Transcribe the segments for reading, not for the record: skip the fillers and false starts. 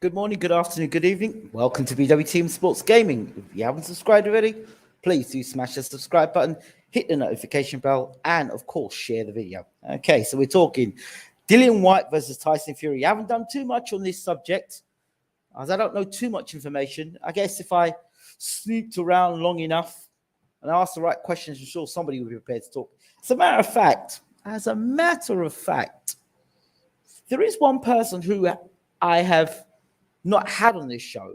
Good morning, good afternoon, good evening. Welcome to BWTM Sports Gaming. If you haven't subscribed already, please do smash the subscribe button, hit the notification bell, and of course, share the video. Okay, so we're talking Dillian Whyte versus Tyson Fury. I haven't done too much on this subject, as I don't know too much information. I guess if I snooped around long enough and asked the right questions, I'm sure somebody will be prepared to talk. As a matter of fact, there is one person who I have not had on this show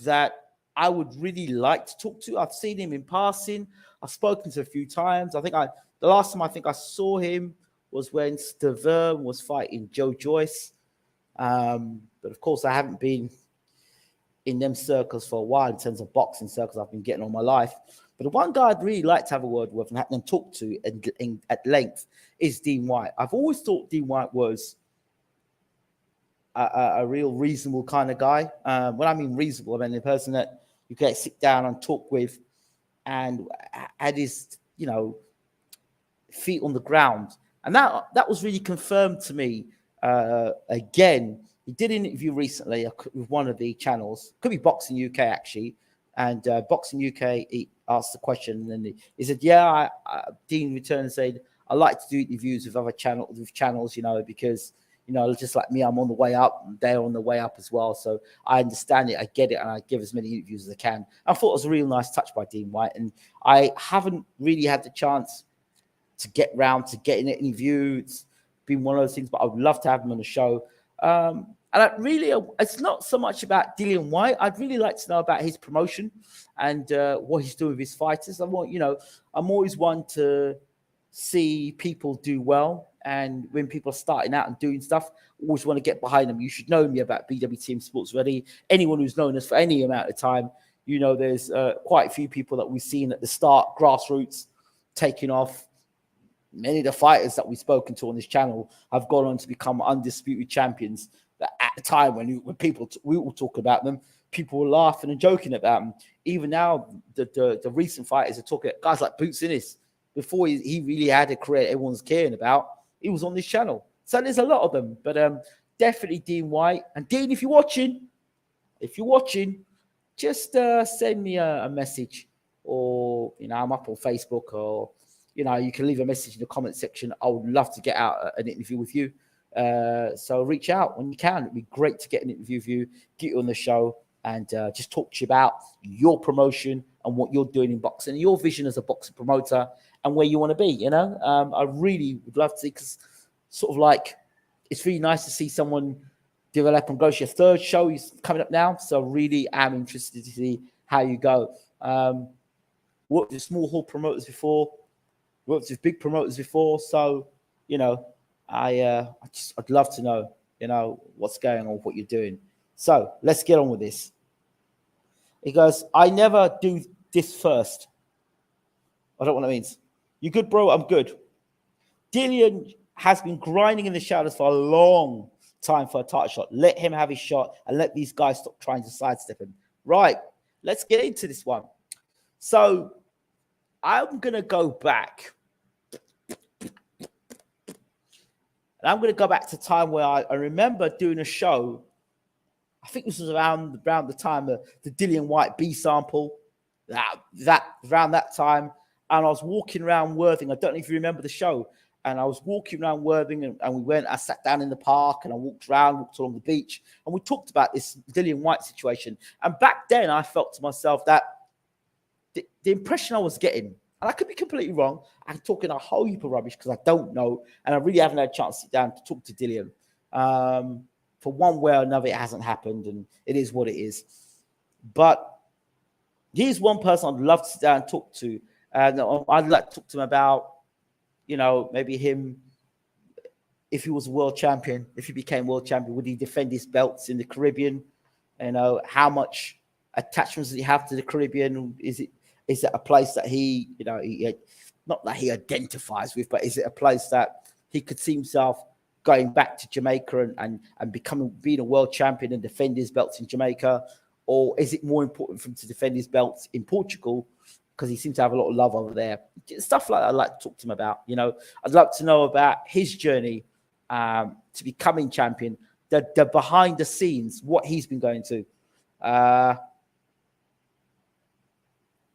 that I would really like to talk to. I've seen him in passing. I've spoken to a few times. The last time I saw him was when Stavern was fighting Joe Joyce. But of course, I haven't been in them circles for a while in terms of boxing circles I've been getting all my life. But the one guy I'd really like to have a word with and talk to at length is Dillian Whyte. I've always thought Dillian Whyte was a real reasonable kind of guy. When I mean reasonable, I mean the person that you can sit down and talk with and had his, feet on the ground. And that was really confirmed to me. Again, he did an interview recently with one of the channels, could be Boxing UK actually. And Boxing UK, he asked the question and he said, Dean returned and said, I like to do interviews with other channels, because just like me, I'm on the way up, and they're on the way up as well. So I understand it, I get it, and I give as many interviews as I can. I thought it was a real nice touch by Dillian Whyte, and I haven't really had the chance to get round to getting an interview. It's been one of those things, but I would love to have him on the show. It's not so much about Dillian Whyte. I'd really like to know about his promotion and what he's doing with his fighters. I'm always one to see people do well. And when people are starting out and doing stuff, I always want to get behind them. You should know me about BWTM Sports Ready. Anyone who's known us for any amount of time, there's quite a few people that we've seen at the start, grassroots, taking off. Many of the fighters that we've spoken to on this channel have gone on to become undisputed champions. That at the time when we were talking about them, people were laughing and joking about them. Even now, the recent fighters are talking, guys like Boots Ennis, before he really had a career everyone's caring about. He was on this channel. So there's a lot of them. But definitely Dillian Whyte. And Dean, if you're watching, just send me a message. Or, I'm up on Facebook. Or, you can leave a message in the comment section. I would love to get out an interview with you. So reach out when you can. It'd be great to get an interview with you, get you on the show, and just talk to you about your promotion and what you're doing in boxing, your vision as a boxing promoter, and where you want to be. I really would love to see, because sort of like it's really nice to see someone develop and grow. Your third show is coming up now, so really am interested to see how you go. Worked with small hall promoters before, worked with big promoters before, so I'd love to know, what's going on, what you're doing. So let's get on with this. He goes, I never do this first. I don't know what that means. You good, bro? I'm good. Dillian has been grinding in the shadows for a long time for a title shot. Let him have his shot and let these guys stop trying to sidestep him. Right, let's get into this one. So I'm going to go back. And I'm going to go back to time where I remember doing a show. I think this was around the time of the Dillian Whyte B sample. Around that time. And I was walking around Worthing. I don't know if you remember the show. And I was walking around Worthing, and I sat down in the park, and I walked along the beach, and we talked about this Dillian Whyte situation. And back then, I felt to myself that the impression I was getting, and I could be completely wrong, I'm talking a whole heap of rubbish because I don't know, and I really haven't had a chance to sit down to talk to Dillian. For one way or another, it hasn't happened, and it is what it is. But he's one person I'd love to sit down and talk to. I'd like to talk to him about, maybe him, if he was a world champion, if he became world champion, would he defend his belts in the Caribbean? How much attachments does he have to the Caribbean? Is it a place that he not that he identifies with, but is it a place that he could see himself going back to Jamaica and being a world champion and defend his belts in Jamaica? Or is it more important for him to defend his belts in Portugal because he seems to have a lot of love over there? Stuff like that I'd like to talk to him about. I'd love to know about his journey to becoming champion, the behind the scenes, what he's been going to.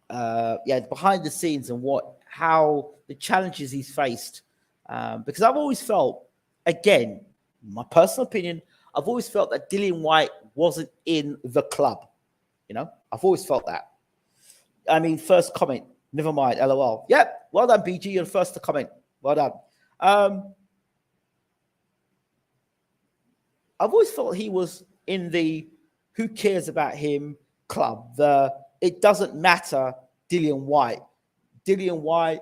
Behind the scenes and how the challenges he's faced. Because I've always felt, again, my personal opinion, I've always felt that Dillian Whyte wasn't in the club. You know, I've always felt that. I mean, first comment, never mind, LOL. Yep, well done, BG. You're the first to comment. Well done. I've always felt he was in the who cares about him club. It doesn't matter, Dillian Whyte. Dillian Whyte,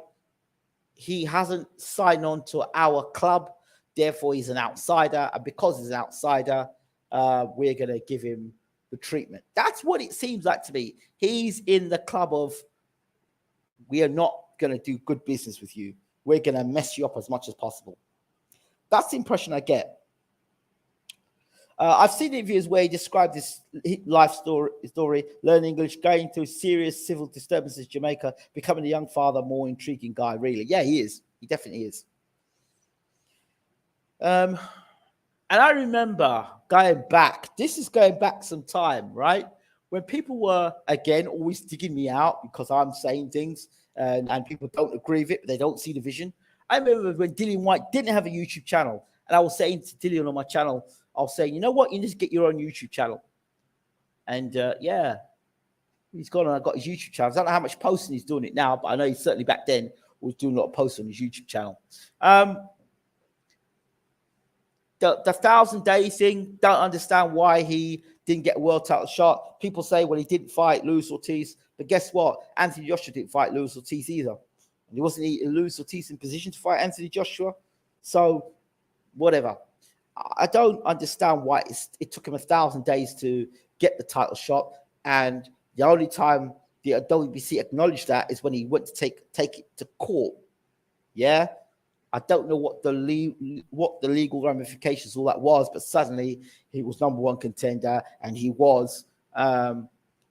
he hasn't signed on to our club. Therefore, he's an outsider. And because he's an outsider, we're going to give him the treatment. That's what it seems like to me. He's in the club of, we are not going to do good business with you. We're going to mess you up as much as possible. That's the impression I get. I've seen interviews where he described his life story, learning English, going through serious civil disturbances in Jamaica, becoming a young father, more intriguing guy, really. Yeah, he is. He definitely is. And I remember going back, this is going back some time, right? When people were, again, always digging me out because I'm saying things and people don't agree with it, but they don't see the vision. I remember when Dillian Whyte didn't have a YouTube channel, and I was saying to Dillian on my channel, I'll say, you know what? You need to get your own YouTube channel. And yeah, he's gone and I got his YouTube channel. I don't know how much posting he's doing it now, but I know he certainly back then was doing a lot of posts on his YouTube channel. The 1,000 days thing, don't understand why he didn't get a world title shot. People say, well, he didn't fight Luis Ortiz. But guess what? Anthony Joshua didn't fight Luis Ortiz either. And he wasn't Luis Ortiz in position to fight Anthony Joshua. So whatever. I don't understand why it took him 1,000 days to get the title shot, and the only time the WBC acknowledged that is when he went to take it to court. Yeah, I don't know what the legal ramifications all that was, but suddenly he was #1 contender and he was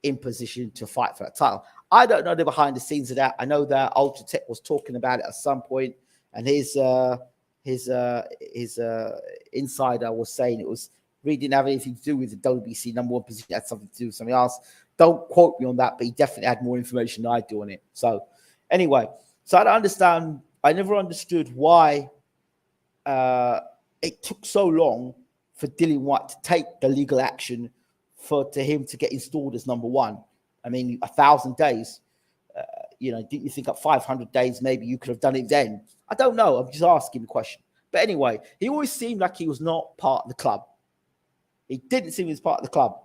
in position to fight for that title. I don't know the behind the scenes of that. I know that Ultra Tech was talking about it at some point, and his insider was saying it really didn't have anything to do with the WBC #1 position. It had something to do with something else. Don't quote me on that, but he definitely had more information than I do on it. So anyway, so I don't understand. I never understood why it took so long for Dillian Whyte to take the legal action to him to get installed as #1. I mean, 1,000 days. Didn't you think at 500 days maybe you could have done it then? I don't know. I'm just asking the question. But anyway, he always seemed like he was not part of the club. He didn't seem he was part of the club.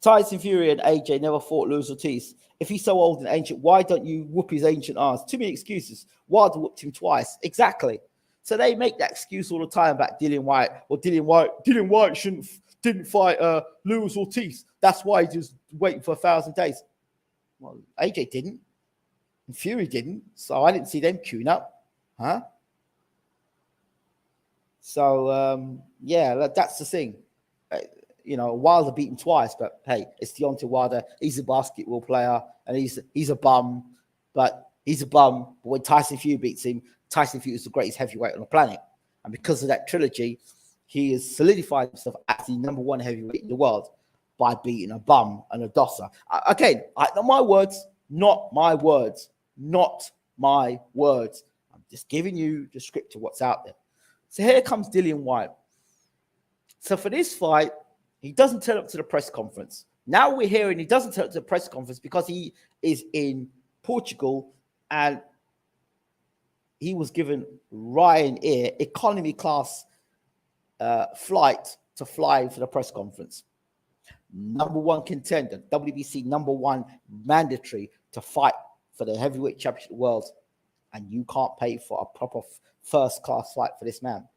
Tyson Fury and AJ never fought Luis Ortiz. If he's so old and ancient, why don't you whoop his ancient ass? Too many excuses. Wilder whooped him twice. Exactly. So they make that excuse all the time about Dillian Whyte. Or Dillian Whyte didn't fight Luis Ortiz. That's why he was waiting for 1,000 days. Well, AJ didn't. And Fury didn't. So I didn't see them queuing up. Huh? So, yeah, that's the thing. Wilder beat him twice, but hey, it's Deontay Wilder. He's a basketball player, and he's a bum, but he's a bum. But when Tyson Fury beats him, Tyson Fury is the greatest heavyweight on the planet. And because of that trilogy, he has solidified himself as the #1 heavyweight in the world by beating a bum and a dosser. Again, not my words, not my words, not my words. I'm just giving you the script of what's out there. So here comes Dillian Whyte. So for this fight, he doesn't turn up to the press conference. Now we're hearing he doesn't turn up to the press conference because he is in Portugal and he was given RYANAIR economy class flight to fly for the press conference. #1 contender, WBC #1 mandatory to fight for the heavyweight championship of the world. And you can't pay for a proper first class flight for this man.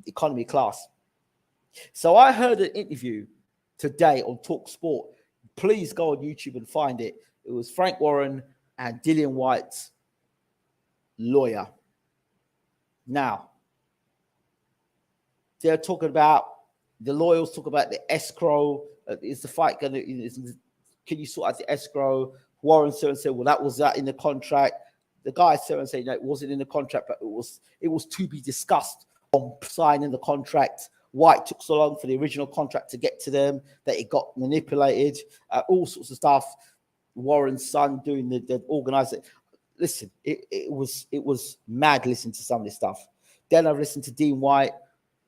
Economy class. So I heard an interview today on Talk Sport. Please go on YouTube and find it. It was Frank Warren and Dillian Whyte's lawyer. Now, they're talking about, the lawyers talk about the escrow. Is the fight going to, can you sort out the escrow? Warren said, well, that was that in the contract. The guy said, no, it wasn't in the contract, but it was to be discussed on signing the contract. Whyte took so long for the original contract to get to them that it got manipulated, all sorts of stuff. Warren's son doing the organizing. Listen, it was mad listening to some of this stuff. Then I've listened to Dillian Whyte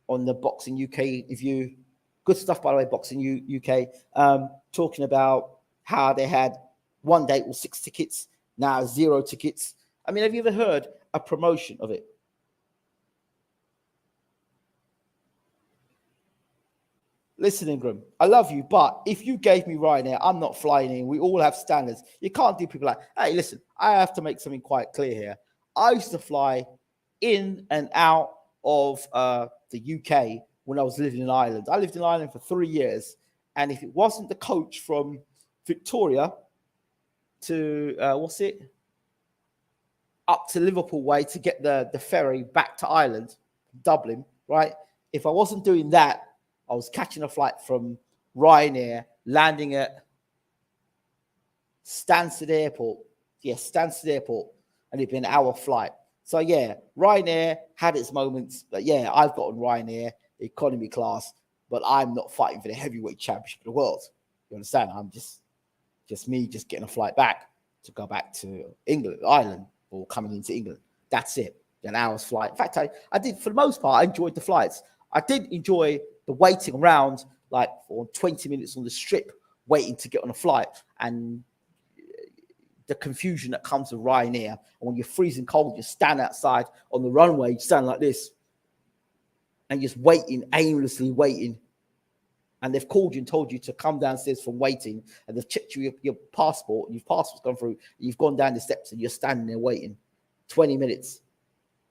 on the Boxing UK review. Good stuff, by the way, Boxing UK, talking about how they had one day it was 6 tickets, now 0 tickets. I mean, have you ever heard a promotion of it? Listen, Ingram, I love you, but if you gave me RYANAIR, I'm not flying in. We all have standards. You can't do people like, hey, listen, I have to make something quite clear here. I used to fly in and out of the UK when I was living in Ireland. I lived in Ireland for 3 years. And if it wasn't the coach from Victoria to, up to Liverpool way to get the ferry back to Ireland, Dublin, right? If I wasn't doing that, I was catching a flight from RYANAIR, landing at Stansted Airport. Yes, Stansted Airport. And it'd be an hour flight. So, yeah, RYANAIR had its moments. But, yeah, I've got on RYANAIR, economy class, but I'm not fighting for the heavyweight championship of the world. You understand? I'm just getting a flight back to go back to England, Ireland, or coming into England. That's it. An hour's flight. In fact, I did, for the most part, I enjoyed the flights. I did enjoy the waiting around, like for 20 minutes on the strip, waiting to get on a flight, and the confusion that comes with RYANAIR. And when you're freezing cold, you stand outside on the runway, you stand like this, and just waiting, aimlessly waiting. And they've called you and told you to come downstairs from waiting, and they've checked your passport, your passport's gone through, you've gone down the steps, and you're standing there waiting 20 minutes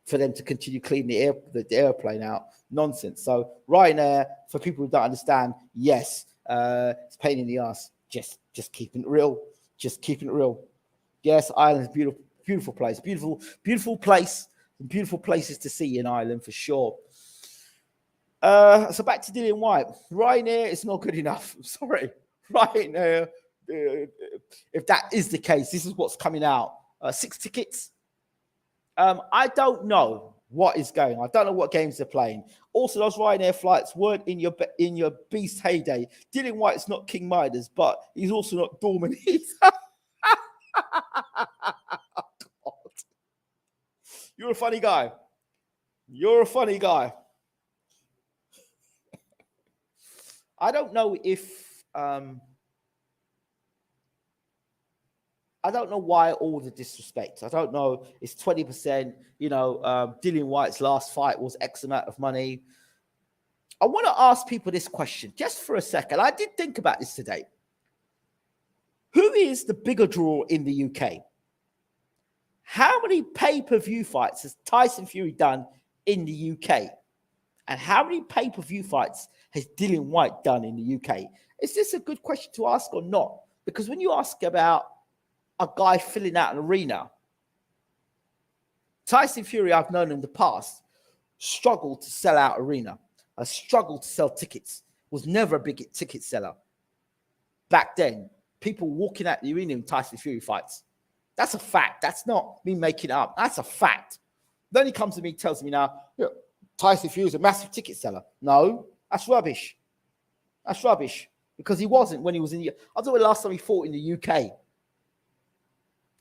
for them to continue cleaning the airplane out. Nonsense. So RYANAIR, for people who don't understand, yes, it's a pain in the ass. Just keeping it real. Just keeping it real. Yes, Ireland's beautiful, beautiful place. Beautiful place. Beautiful places to see in Ireland for sure. So back to Dillian Whyte. RYANAIR is not good enough. I'm sorry. RYANAIR, if that is the case, this is what's coming out. 6 tickets. I don't know what is going on. I don't know what games they're playing. Also, those RYANAIR flights weren't in your beast heyday. Dillian Whyte's not King Midas, but he's also not Dorman either. You're a funny guy. You're a funny guy. I don't know if I don't know why all the disrespect. I don't know. It's 20%. Dillian Whyte's last fight was X amount of money. I want to ask people this question just for a second. I did think about this today. Who is the bigger draw in the UK? How many pay-per-view fights has Tyson Fury done in the UK? And how many pay-per-view fights has Dillian Whyte done in the UK? Is this a good question to ask or not? Because when you ask about a guy filling out an arena, Tyson Fury, I've known in the past, struggled to sell out arena. Struggled to sell tickets. Was never a big ticket seller. Back then, people walking out the arena in Tyson Fury fights. That's a fact. That's not me making it up. That's a fact. Then he comes to me, tells me now, Tyson Fury is a massive ticket seller. No, that's rubbish. That's rubbish. Because he wasn't when he was in the... I don't know the last time he fought in the UK.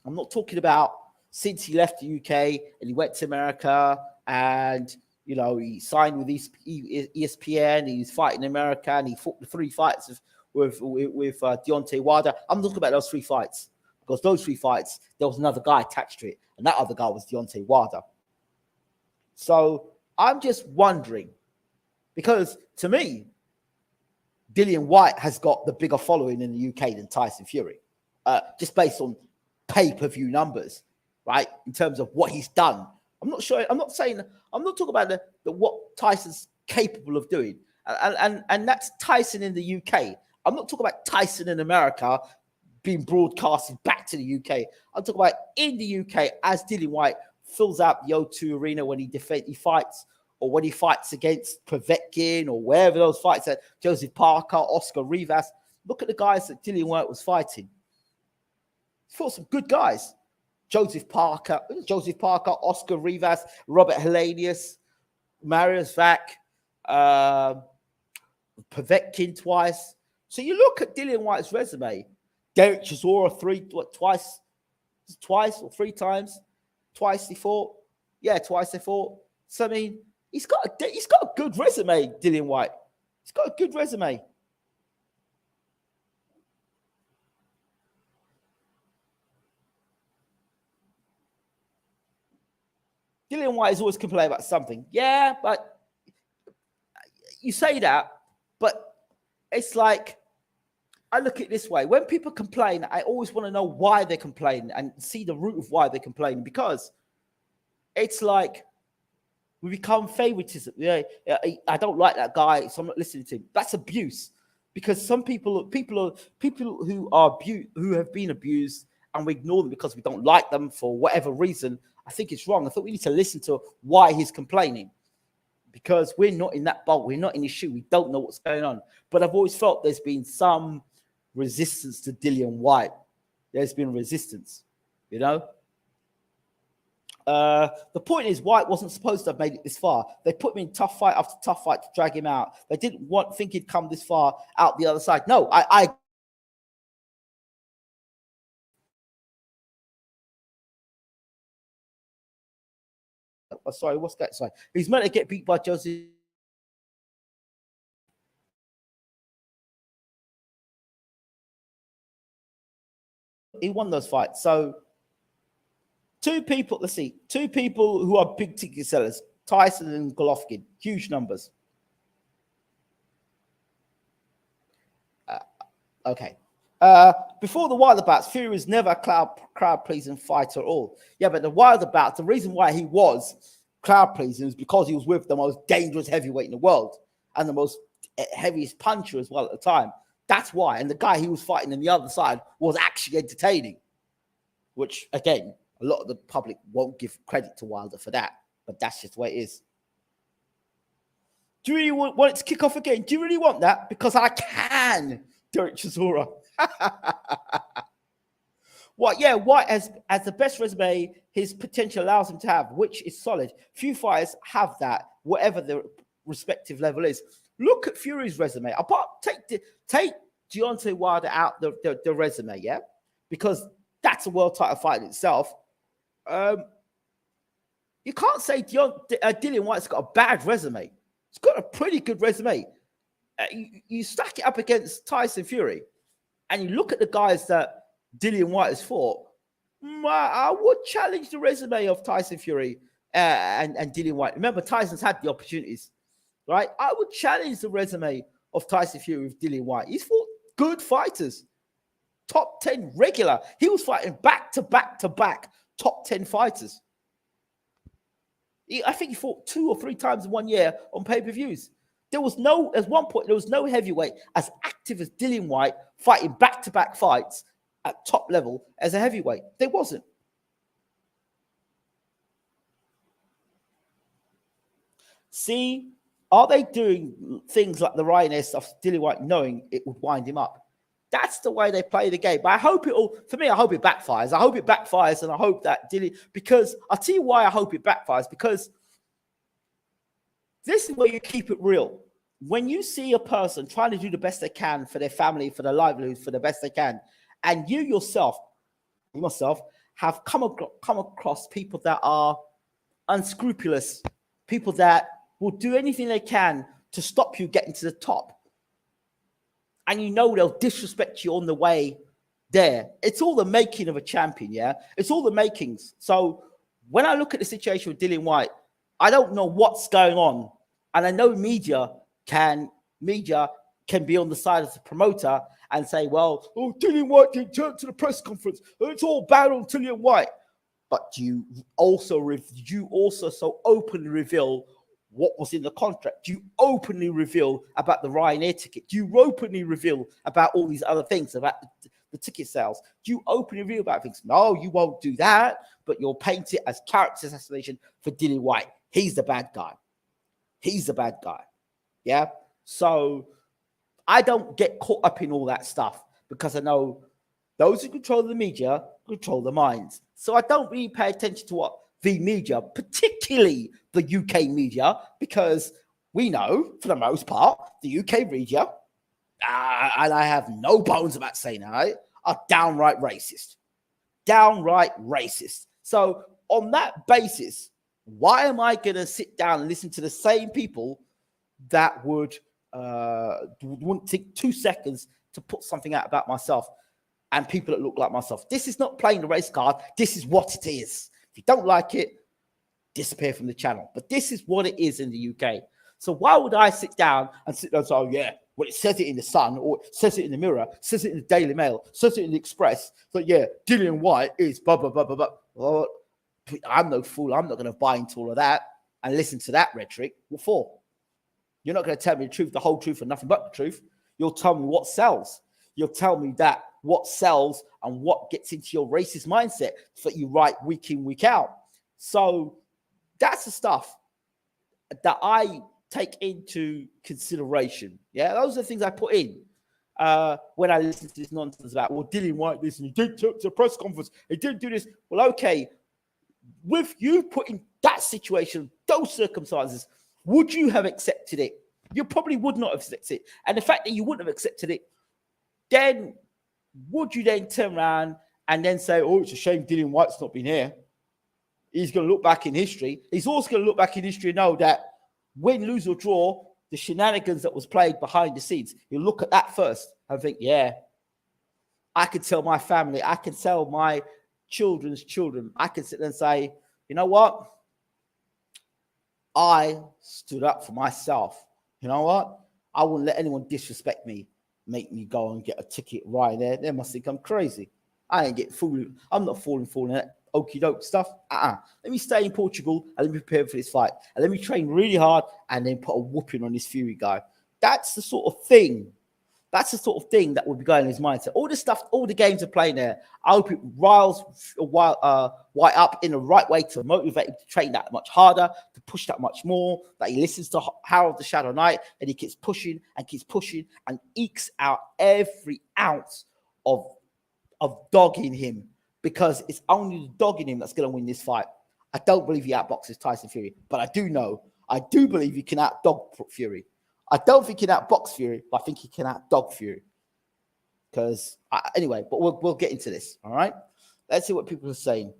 I'm not talking about since he left the UK and he went to America and, he signed with ESPN, he's fighting in America and he fought the 3 fights with Deontay Wilder. I'm talking about those 3 fights because those 3 fights, there was another guy attached to it and that other guy was Deontay Wilder. So I'm just wondering, because to me, Dillian Whyte has got the bigger following in the UK than Tyson Fury, just based on pay-per-view numbers, right? In terms of what he's done. I'm not talking about the what Tyson's capable of doing. And that's Tyson in the UK. I'm not talking about Tyson in America being broadcasted back to the UK. I'm talking about in the UK as Dillian Whyte fills out the O2 arena when he fights, or when he fights against Povetkin or wherever those fights at, Joseph Parker, Oscar Rivas. Look at the guys that Dillian Whyte was fighting. He fought some good guys. Joseph Parker, Oscar Rivas, Robert Helenius. Marius Vac, Povetkin twice. So you look at Dillian Whyte's resume. Derek Chisora twice or three times. Twice he fought. Yeah, twice they fought. So I mean, he's got a good resume, Dillian Whyte. He's got a good resume. Dillian Whyte is always complaining about something. Yeah, but you say that, but it's like, I look at it this way. When people complain, I always want to know why they're complaining and see the root of why they're complaining, because it's like we become favoritism. Yeah, I don't like that guy, so I'm not listening to him. That's abuse, because some people who have been abused, and we ignore them because we don't like them for whatever reason. I think it's wrong. I thought we need to listen to why he's complaining, because we're not in that boat. We're not in his shoe. We don't know what's going on. But I've always felt there's been some resistance to Dillian Whyte. There's been resistance, you know. The point is, Whyte wasn't supposed to have made it this far. They put him in tough fight after tough fight to drag him out. They didn't think he'd come this far out the other side. No, sorry, what's that? Sorry, he's meant to get beat by Jose. He won those fights. So two people who are big ticket sellers, Tyson and Golovkin, huge numbers. Okay. Before the Wilder bouts, Fury was never a crowd-pleasing fighter at all. Yeah, but the Wilder bouts, the reason why he was crowd-pleasing is because he was with the most dangerous heavyweight in the world and the most heaviest puncher as well at the time. That's why. And the guy he was fighting on the other side was actually entertaining, which, again, a lot of the public won't give credit to Wilder for that, but that's just the way it is. Do you really want it to kick off again? Do you really want that? Because I can, Derek Chisora. What? Yeah, Whyte has the best resume his potential allows him to have, which is solid. Few fighters have that, whatever the respective level is. Look at Fury's resume. Take Deontay Wilder out the resume, yeah, because that's a world title fight in itself. You can't say Dillian Whyte's got a bad resume. He's got a pretty good resume. You stack it up against Tyson Fury, and you look at the guys that Dillian Whyte has fought. I would challenge the resume of Tyson Fury and Dillian Whyte. Remember, Tyson's had the opportunities, right? I would challenge the resume of Tyson Fury with Dillian Whyte. He's fought good fighters, top 10 regular. He was fighting back to back top 10 fighters. I think he fought 2 or 3 times in 1 year on pay-per-views. At one point, there was no heavyweight as active as Dillian Whyte fighting back-to-back fights at top level as a heavyweight. There wasn't. See, are they doing things like the RYANAIR stuff, Dillian Whyte knowing it would wind him up? That's the way they play the game. But I hope it backfires. I hope it backfires, and I hope that because I'll tell you why I hope it backfires, because this is where you keep it real. When you see a person trying to do the best they can for their family, for their livelihood, for the best they can, and you yourself have come across people that are unscrupulous, people that will do anything they can to stop you getting to the top, and you know they'll disrespect you on the way there. It's all the making of a champion, yeah? It's all the makings. So when I look at the situation with Dillian Whyte, I don't know what's going on. And I know media can be on the side of the promoter and say, well, Dillian Whyte didn't turn to the press conference. It's all bad on Dillian Whyte. But you also so openly reveal what was in the contract. You openly reveal about the RYANAIR ticket. You openly reveal about all these other things, about the ticket sales. You openly reveal about things. No, you won't do that, but you'll paint it as character assassination for Dillian Whyte. He's the bad guy. He's the bad guy. Yeah? So I don't get caught up in all that stuff, because I know those who control the media control the minds. So I don't really pay attention to what the media, particularly the UK media, because we know, for the most part, the UK media, and I have no bones about saying that, right, are downright racist. Downright racist. So on that basis, why am I going to sit down and listen to the same people that wouldn't take 2 seconds to put something out about myself and people that look like myself? This is not playing the race card. This is what it is. If you don't like it, disappear from the channel. But this is what it is in the UK. So why would I sit down and say, oh, yeah, well, it says it in the Sun, or it says it in the Mirror, says it in the Daily Mail, says it in the Express. So, yeah, Dillian Whyte is blah, blah, blah, blah, blah. Well, I'm no fool. I'm not going to buy into all of that and listen to that rhetoric. What for? You're not going to tell me the truth, the whole truth, and nothing but the truth. You'll tell me what sells. You'll tell me that what sells and what gets into your racist mindset that you write week in, week out. So that's the stuff that I take into consideration. Yeah, those are the things I put in when I listen to this nonsense about, well, Dillian Whyte this, and he didn't talk to a press conference, he didn't do this. Well, okay, with you put in that situation, those circumstances, would you have accepted it? You probably would not have accepted it. And the fact that you wouldn't have accepted it, then would you then turn around and then say, oh, it's a shame Dillian Whyte's not been here? He's going to look back in history. He's also going to look back in history and know that win, lose, or draw, the shenanigans that was played behind the scenes, you look at that first and think, yeah, I could tell my family, I can tell my children's children, I can sit there and say, you know what? I stood up for myself. You know what? I wouldn't let anyone disrespect me, make me go and get a ticket right there. They must think I'm crazy. I ain't getting fooled. I'm not falling that okie doke stuff. Let me stay in Portugal and let me prepare for this fight. And let me train really hard and then put a whooping on this Fury guy. That's the sort of thing. That's the sort of thing that would be going in his mindset. All the stuff, all the games are playing there. I hope it riles Whyte up in the right way to motivate him to train that much harder, to push that much more, that he listens to Harold the Shadow Knight and he keeps pushing and ekes out every ounce of dogging him, because it's only the dogging him that's going to win this fight. I don't believe he outboxes Tyson Fury, but I do believe he can outdog Fury. I don't think he can outbox Fury, but I think he can outdog Fury. Anyway, but we'll get into this. All right, let's see what people are saying.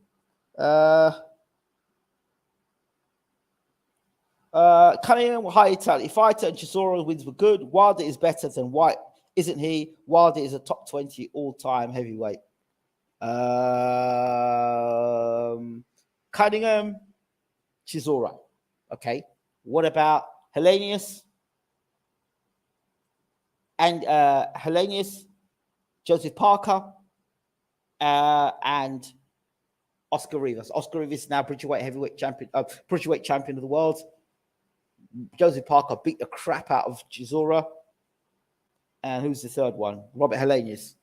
Cunningham, high Italian fighter, and Chisora wins were good. Wilder is better than Whyte, isn't he? Wilder is a top 20 all-time heavyweight. Cunningham, Chisora. Okay. What about Helenius? And Helenius, Joseph Parker, and Oscar Rivas. Oscar Rivas is now Bridgerweight heavyweight champion, Bridgerweight champion of the world. Joseph Parker beat the crap out of Chisora. And who's the third one? Robert Helenius.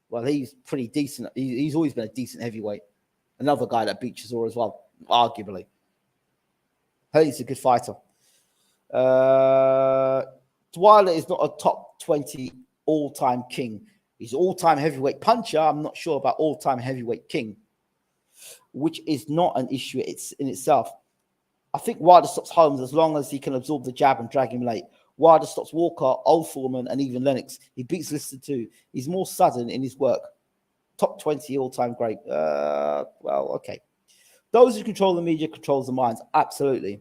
Well, he's pretty decent. He's always been a decent heavyweight. Another guy that beat Chisora as well, arguably. He's a good fighter. Wilder is not a top 20 all-time king. He's an all-time heavyweight puncher. I'm not sure about all-time heavyweight king, which is not an issue in itself. I think Wilder stops Holmes as long as he can absorb the jab and drag him late. Wilder stops Walker, Old Foreman, and even Lennox. He beats Lister too. He's more sudden in his work. Top 20 all-time great. Well, okay. Those who control the media controls the minds. Absolutely.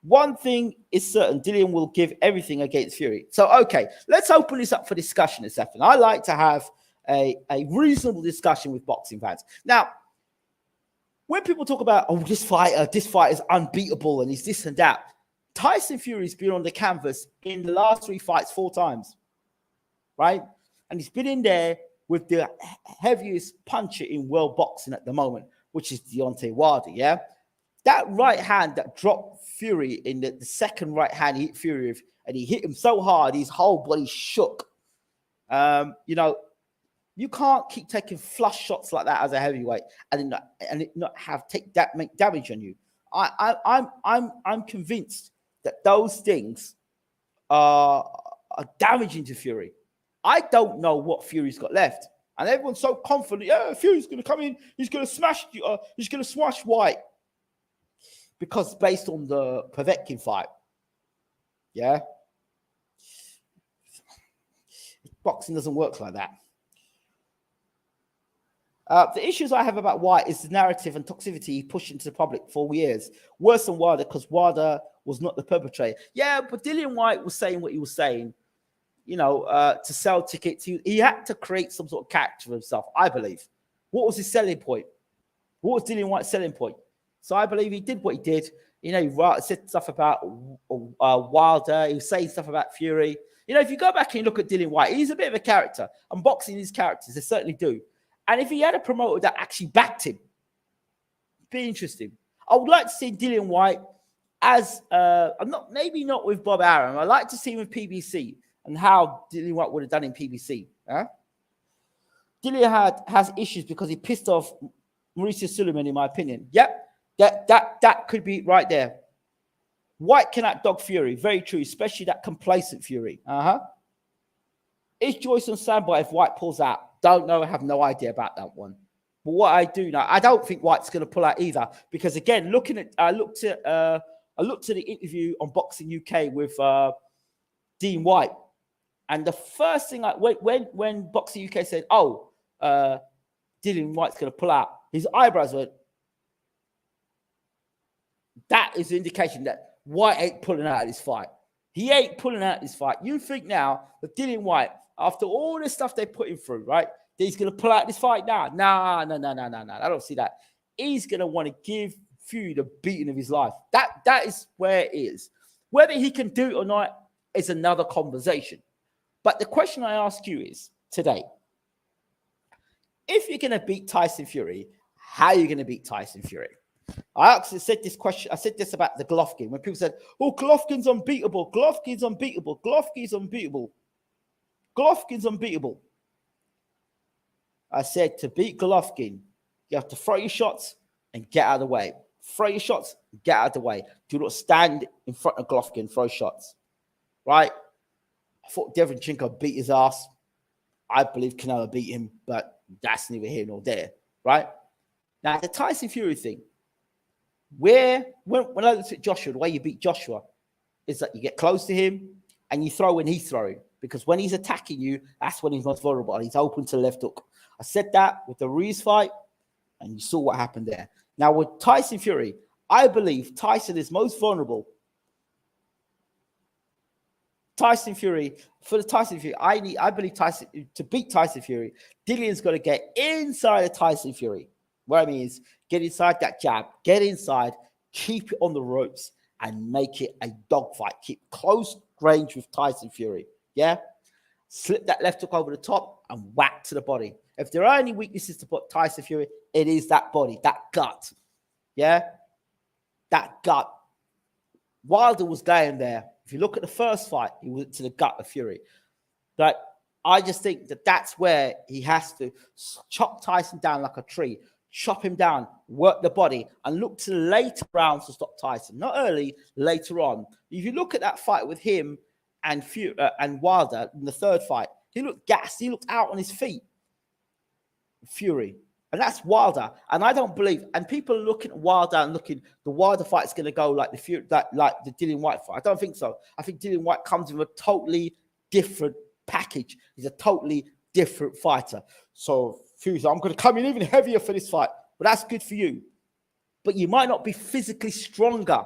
One thing is certain, Dillian will give everything against Fury. So, okay, let's open this up for discussion a second. I like to have a reasonable discussion with boxing fans. Now, when people talk about, oh, this fight is unbeatable and he's this and that, Tyson Fury's been on the canvas in the last 3 fights 4 times, right? And he's been in there with the heaviest puncher in world boxing at the moment, which is Deontay Wilder, yeah? That right hand that dropped Fury in the second right hand he hit Fury with, and he hit him so hard, his whole body shook. You know, you can't keep taking flush shots like that as a heavyweight and it not make damage on you. I'm convinced that those things are damaging to Fury. I don't know what Fury's got left, and everyone's so confident. Yeah, Fury's going to come in. He's going to smash you. He's going to smash Whyte. because based on the Povetkin fight, yeah, boxing doesn't work like that. The issues I have about Whyte is the narrative and toxicity he pushed into the public for years. Worse than Wilder, because Wilder was not the perpetrator. Yeah, but Dillian Whyte was saying what he was saying, you know, to sell tickets. He had to create some sort of character for himself, I believe. What was his selling point? What was Dillian Whyte's selling point? So I believe he did what he did. You know, he said stuff about Wilder. He was saying stuff about Fury. You know, if you go back and look at Dillian Whyte, he's a bit of a character. And boxing his characters, they certainly do. And if he had a promoter that actually backed him, it'd be interesting. I would like to see Dillian Whyte as, maybe not with Bob Arum. I'd like to see him with PBC and how Dillian Whyte would have done in PBC. Huh? Dillian has issues because he pissed off Mauricio Suleiman, in my opinion. Yep, that could be right there. Whyte cannot dog Fury. Very true, especially that complacent Fury. Is Joyce on standby if Whyte pulls out? Don't know. I have no idea about that one. But what I do know, I don't think Whyte's going to pull out either. Because again, I looked at the interview on Boxing UK with Dean White, and the first thing when Boxing UK said, "Oh, Dillian Whyte's going to pull out," his eyebrows went. That is an indication that Whyte ain't pulling out of this fight. He ain't pulling out of this fight. You think now that Dillian Whyte, after all this stuff they put him through, right, that he's going to pull out this fight now? No. I don't see that. He's going to want to give Fury the beating of his life. That is where it is. Whether he can do it or not is another conversation. But the question I ask you is, today, if you're going to beat Tyson Fury, how are you going to beat Tyson Fury? I actually said this question. I said this about the Golovkin. When people said, "Oh, Golovkin's unbeatable. Golovkin's unbeatable. Golovkin's unbeatable. Golovkin's unbeatable." I said, to beat Golovkin, you have to throw your shots and get out of the way. Throw your shots, get out of the way. Do not stand in front of Golovkin and throw shots. Right? I thought Derenchenko beat his ass. I believe Canelo beat him, but that's neither here nor there. Right? Now, the Tyson Fury thing. When I looked at Joshua, the way you beat Joshua is that you get close to him and you throw when he's throwing. Because when he's attacking you, that's when he's most vulnerable and he's open to the left hook. I said that with the Ruiz fight, and you saw what happened there. Now, with Tyson Fury, I believe Tyson is most vulnerable. Tyson Fury, I believe Tyson, to beat Tyson Fury, Dillian's got to get inside of Tyson Fury. What I mean is, get inside that jab, get inside, keep it on the ropes, and make it a dogfight. Keep close range with Tyson Fury. Yeah? Slip that left hook over the top and whack to the body. If there are any weaknesses to put Tyson Fury, it is that body, that gut. Yeah? That gut. Wilder was going there. If you look at the first fight, he went to the gut of Fury. But I just think that that's where he has to chop Tyson down like a tree. Chop him down, work the body, and look to the later rounds to stop Tyson. Not early, later on. If you look at that fight with him and Wilder in the third fight, he looked gassed. He looked out on his feet. Fury. And that's Wilder. And I don't believe, and people are looking at Wilder and looking, the Wilder fight's going to go like like the Dillian Whyte fight. I don't think so. I think Dillian Whyte comes with a totally different package. He's a totally different fighter. So Fury's like, I'm going to come in even heavier for this fight. But that's good for you. But you might not be physically stronger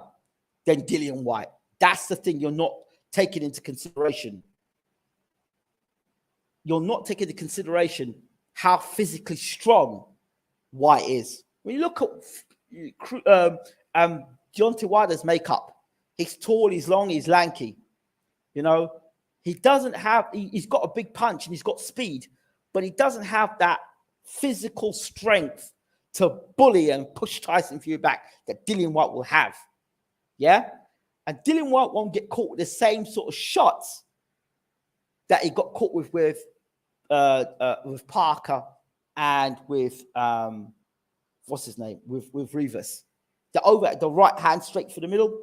than Dillian Whyte. That's the thing you're not taking into consideration. You're not taking into consideration how physically strong Whyte is. When you look at Deontay Wilder's makeup, he's tall, he's long, he's lanky. You know, he doesn't have, he's got a big punch and he's got speed, but he doesn't have that physical strength to bully and push Tyson Fury back that Dillian Whyte will have. Yeah? And Dillian Whyte won't get caught with the same sort of shots that he got caught with Parker and with what's his name? With Rivas. The right hand straight for the middle,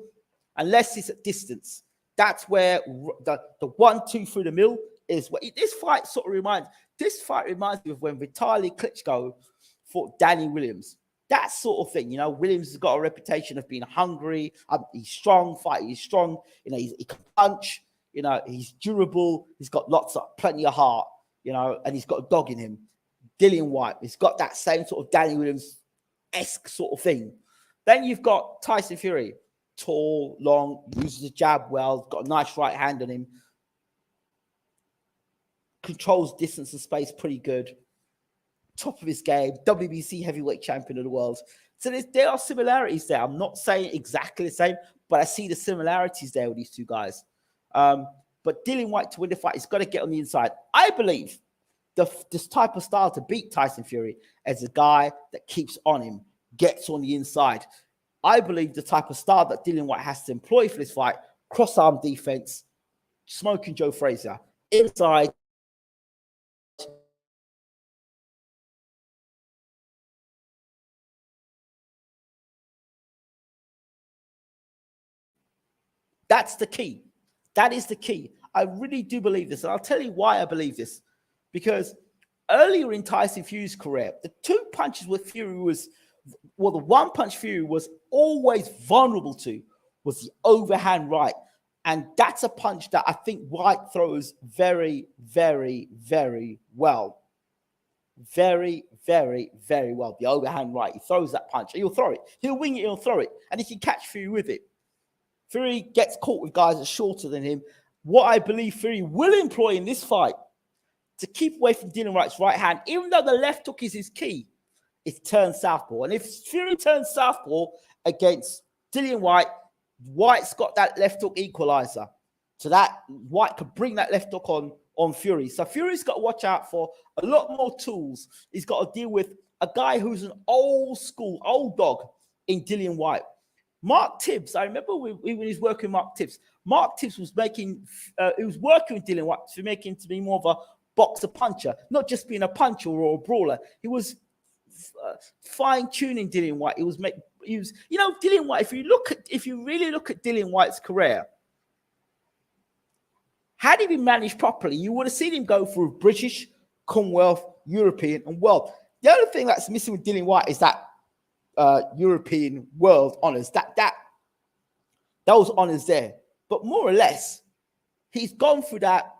unless it's at distance. That's where the 1-2 through the middle is what this fight sort of reminds. This fight reminds me of when Vitaly Klitschko fought Danny Williams. That sort of thing. Williams has got a reputation of being hungry. He's strong, he's strong. He can punch. He's durable. He's got plenty of heart. And he's got a dog in him. Dillian Whyte, he's got that same sort of Danny Williams-esque sort of thing. Then you've got Tyson Fury, tall, long, uses the jab well, got a nice right hand on him, controls distance and space pretty good, top of his game, WBC heavyweight champion of the world. So there are similarities there. I'm not saying exactly the same, but I see the similarities there with these two guys. But Dillian Whyte to win the fight, he's got to get on the inside. I believe this type of style to beat Tyson Fury as a guy that keeps on him, gets on the inside. I believe the type of style that Dillian Whyte has to employ for this fight, cross-arm defense, smoking Joe Frazier, inside. That's the key. That is the key. I really do believe this. And I'll tell you why I believe this. Because earlier in Tyson Fury's career, the two punches with Fury the one punch Fury was always vulnerable to was the overhand right. And that's a punch that I think Whyte throws very, very, very well. Very, very, very well. The overhand right. He throws that punch. He'll throw it. He'll wing it. He'll throw it. And he can catch Fury with it. Fury gets caught with guys that are shorter than him. What I believe Fury will employ in this fight to keep away from Dillian Whyte's right hand, even though the left hook is his key, is turn southpaw. And if Fury turns southpaw against Dillian Whyte, Whyte's got that left hook equalizer. So that Whyte could bring that left hook on Fury. So Fury's got to watch out for a lot more tools. He's got to deal with a guy who's an old dog in Dillian Whyte. Mark Tibbs, I remember when he was working with Mark Tibbs. Mark Tibbs was working with Dillian Whyte to make him to be more of a boxer puncher, not just being a puncher or a brawler. He was fine-tuning Dillian Whyte. Dillian Whyte, if you really look at Dillian Whyte's career, had he been managed properly, you would have seen him go through British, Commonwealth, European, and world. The other thing that's missing with Dillian Whyte is that European world honors. Those honors there. But more or less, he's gone through that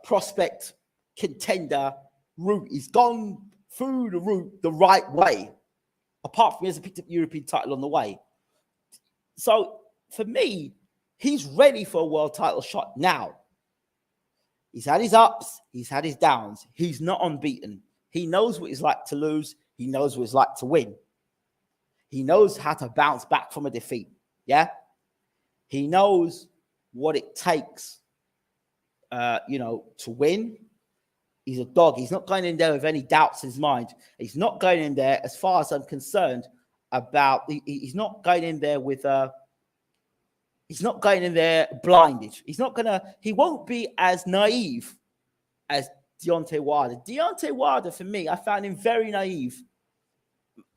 prospect contender route. He's gone through the route the right way. Apart from he hasn't picked up the European title on the way. So for me, he's ready for a world title shot now. He's had his ups, he's had his downs. He's not unbeaten. He knows what it's like to lose. He knows what it's like to win. He knows how to bounce back from a defeat. Yeah? He knows what it takes, to win. He's a dog. He's not going in there with any doubts in his mind. He's not going in there, as far as I'm concerned, he's not going in there with he's not going in there blinded. He won't be as naive as Deontay Wilder. Deontay Wilder, for me, I found him very naive.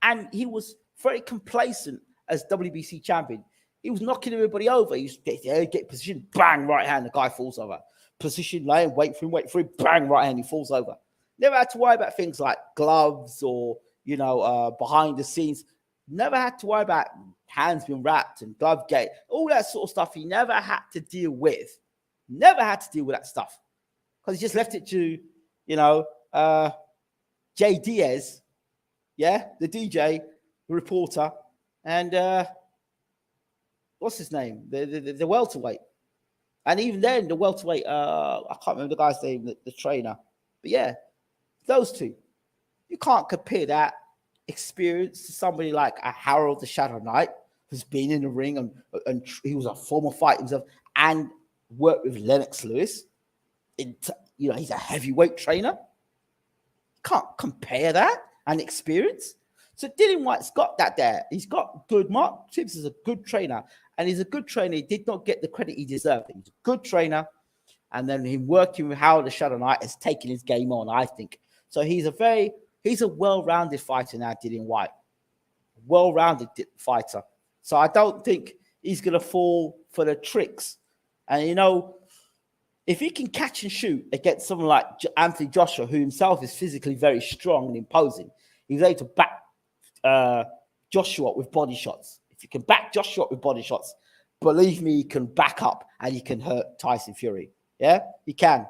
And he was very complacent as WBC champion. He was knocking everybody over. He used to get position, bang, right hand, the guy falls over. Position, lay and wait for him, bang, right hand, he falls over. Never had to worry about things like gloves or, behind the scenes. Never had to worry about hands being wrapped and glove gate. All that sort of stuff he never had to deal with. Never had to deal with that stuff. Because he just left it to, Jay Diaz, the DJ, the reporter, and what's his name? The welterweight. And even then, the welterweight, I can't remember the guy's name, the trainer. But yeah, those two. You can't compare that experience to somebody like a Harold the Shadow Knight, who's been in the ring and he was a former fighter himself and worked with Lennox Lewis. He's a heavyweight trainer. Can't compare that and experience. So Dillian Whyte's got that there. He's got good. Mark Tibbs is a good trainer, and he's a good trainer. He did not get the credit he deserved. He's a good trainer, and then him working with Howard the Shadow Knight has taken his game on, I think. So he's a well-rounded fighter now, Dillian Whyte. Well-rounded fighter. So I don't think he's going to fall for the tricks. And, if he can catch and shoot against someone like Anthony Joshua, who himself is physically very strong and imposing, He was able to back Joshua with body shots. If you can back Joshua with body shots, believe me, you can back up and you can hurt Tyson Fury. Yeah, you can.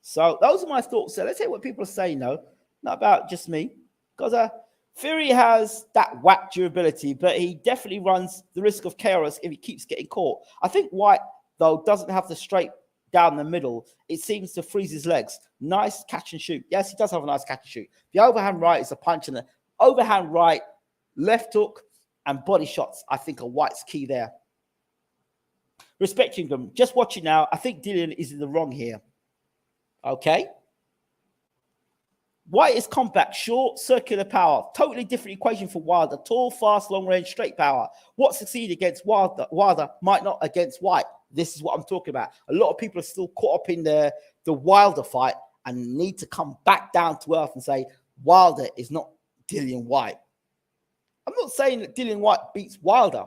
So those are my thoughts. So let's hear what people are saying, though. Not about just me. Because Fury has that whack durability, but he definitely runs the risk of chaos if he keeps getting caught. I think Whyte, though, doesn't have the straight down the middle. It seems to freeze his legs. Nice catch and shoot. Yes, he does have a nice catch and shoot. The overhand right is a punch, and the overhand right, left hook, and body shots, I think, are Whyte's key there. Respecting them. Just watching now, I think Dillian is in the wrong here. Okay. Whyte is compact, short, circular power. Totally different equation for Wilder. Tall, fast, long range, straight power. What succeeded against Wilder might not against Whyte. This is what I'm talking about. A lot of people are still caught up in the Wilder fight and need to come back down to earth and say Wilder is not Dillian Whyte. I'm not saying that Dillian Whyte beats Wilder,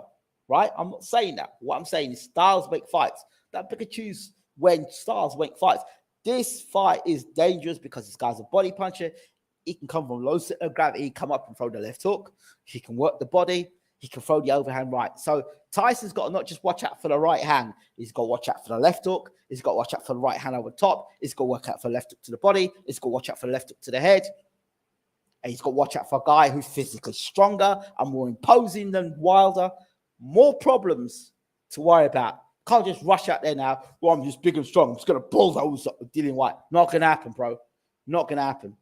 right? I'm not saying that. What I'm saying is styles make fights. That pick and choose when styles make fights. This fight is dangerous because this guy's a body puncher. He can come from low center of gravity, come up and throw the left hook. He can work the body. He can throw the overhand right. So Tyson's got to not just watch out for the right hand. He's got to watch out for the left hook. He's got to watch out for the right hand over top. He's got to watch out for the left hook to the body. He's got to watch out for the left hook to the head. And he's got to watch out for a guy who's physically stronger and more imposing than Wilder. More problems to worry about. Can't just rush out there now. Well, I'm just big and strong. I'm just going to bulldoze up with Dillian Whyte. Not going to happen, bro. Not going to happen.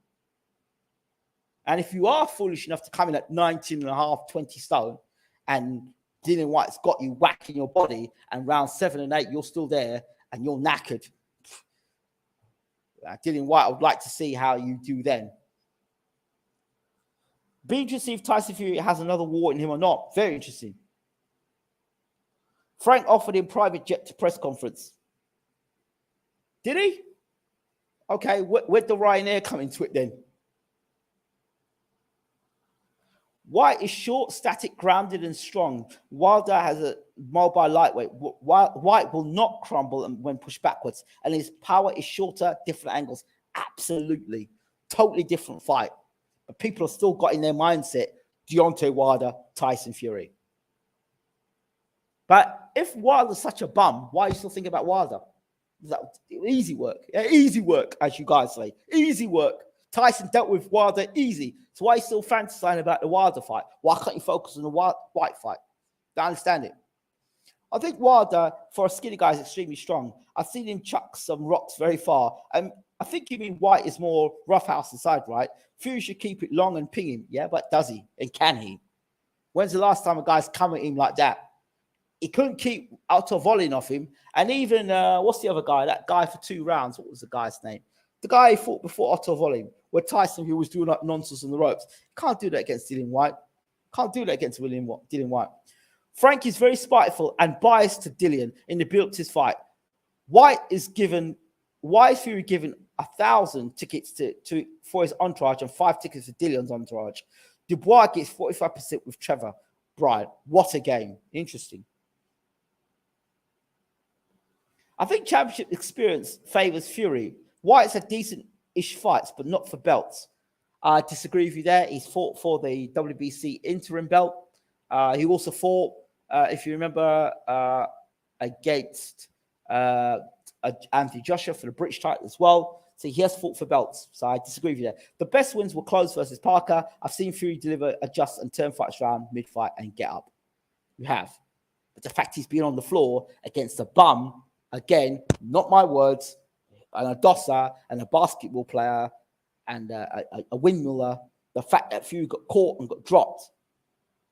And if you are foolish enough to come in at 19 and a half, 20 stone, and Dillian Whyte's got you whacking your body, and round 7 and 8, you're still there, and you're knackered. Dillian Whyte, I would like to see how you do then. Be interesting if Tyson Fury has another war in him or not. Very interesting. Frank offered him private jet to press conference. Did he? Okay, where'd the RYANAIR come into it then? Whyte is short, static, grounded, and strong. Wilder has a mobile lightweight. Whyte will not crumble when pushed backwards, and his power is shorter, different angles. Absolutely. Totally different fight. But people have still got in their mindset, Deontay Wilder, Tyson Fury. But if Wilder's such a bum, why are you still thinking about Wilder? Easy work. Yeah, easy work, as you guys say. Easy work. Tyson dealt with Wilder easy. So why are you still fantasizing about the Wilder fight? Why can't you focus on the Whyte fight? Don't understand it. I think Wilder, for a skinny guy, is extremely strong. I've seen him chuck some rocks very far. And I think you mean Whyte is more roughhouse inside, right? Fury should keep it long and ping him. Yeah, but does he? And can he? When's the last time a guy's come at him like that? He couldn't keep auto volleying off him. And even, what's the other guy? That guy for 2 rounds. What was the guy's name? The guy he fought before auto volleying, where Tyson, who was doing nonsense on the ropes. Can't do that against Dillian Whyte. Can't do that against Dillian Whyte. Frank is very spiteful and biased to Dillian in the build to his fight. Why is Fury given 1,000 tickets for his entourage and 5 tickets for Dillian's entourage? Dubois gets 45% with Trevor Bryan. What a game. Interesting. I think championship experience favors Fury. Whyte's had decent-ish fights, but not for belts. I disagree with you there. He's fought for the WBC interim belt. He also fought, if you remember, against Anthony Joshua for the British title as well. So he has fought for belts. So I disagree with you there. The best wins were Close versus Parker. I've seen Fury deliver, adjust, and turn fights around mid-fight and get up. You have. But the fact he's been on the floor against a bum, again, not my words, and a dosser and a basketball player and a windmiller, the fact that Fury got caught and got dropped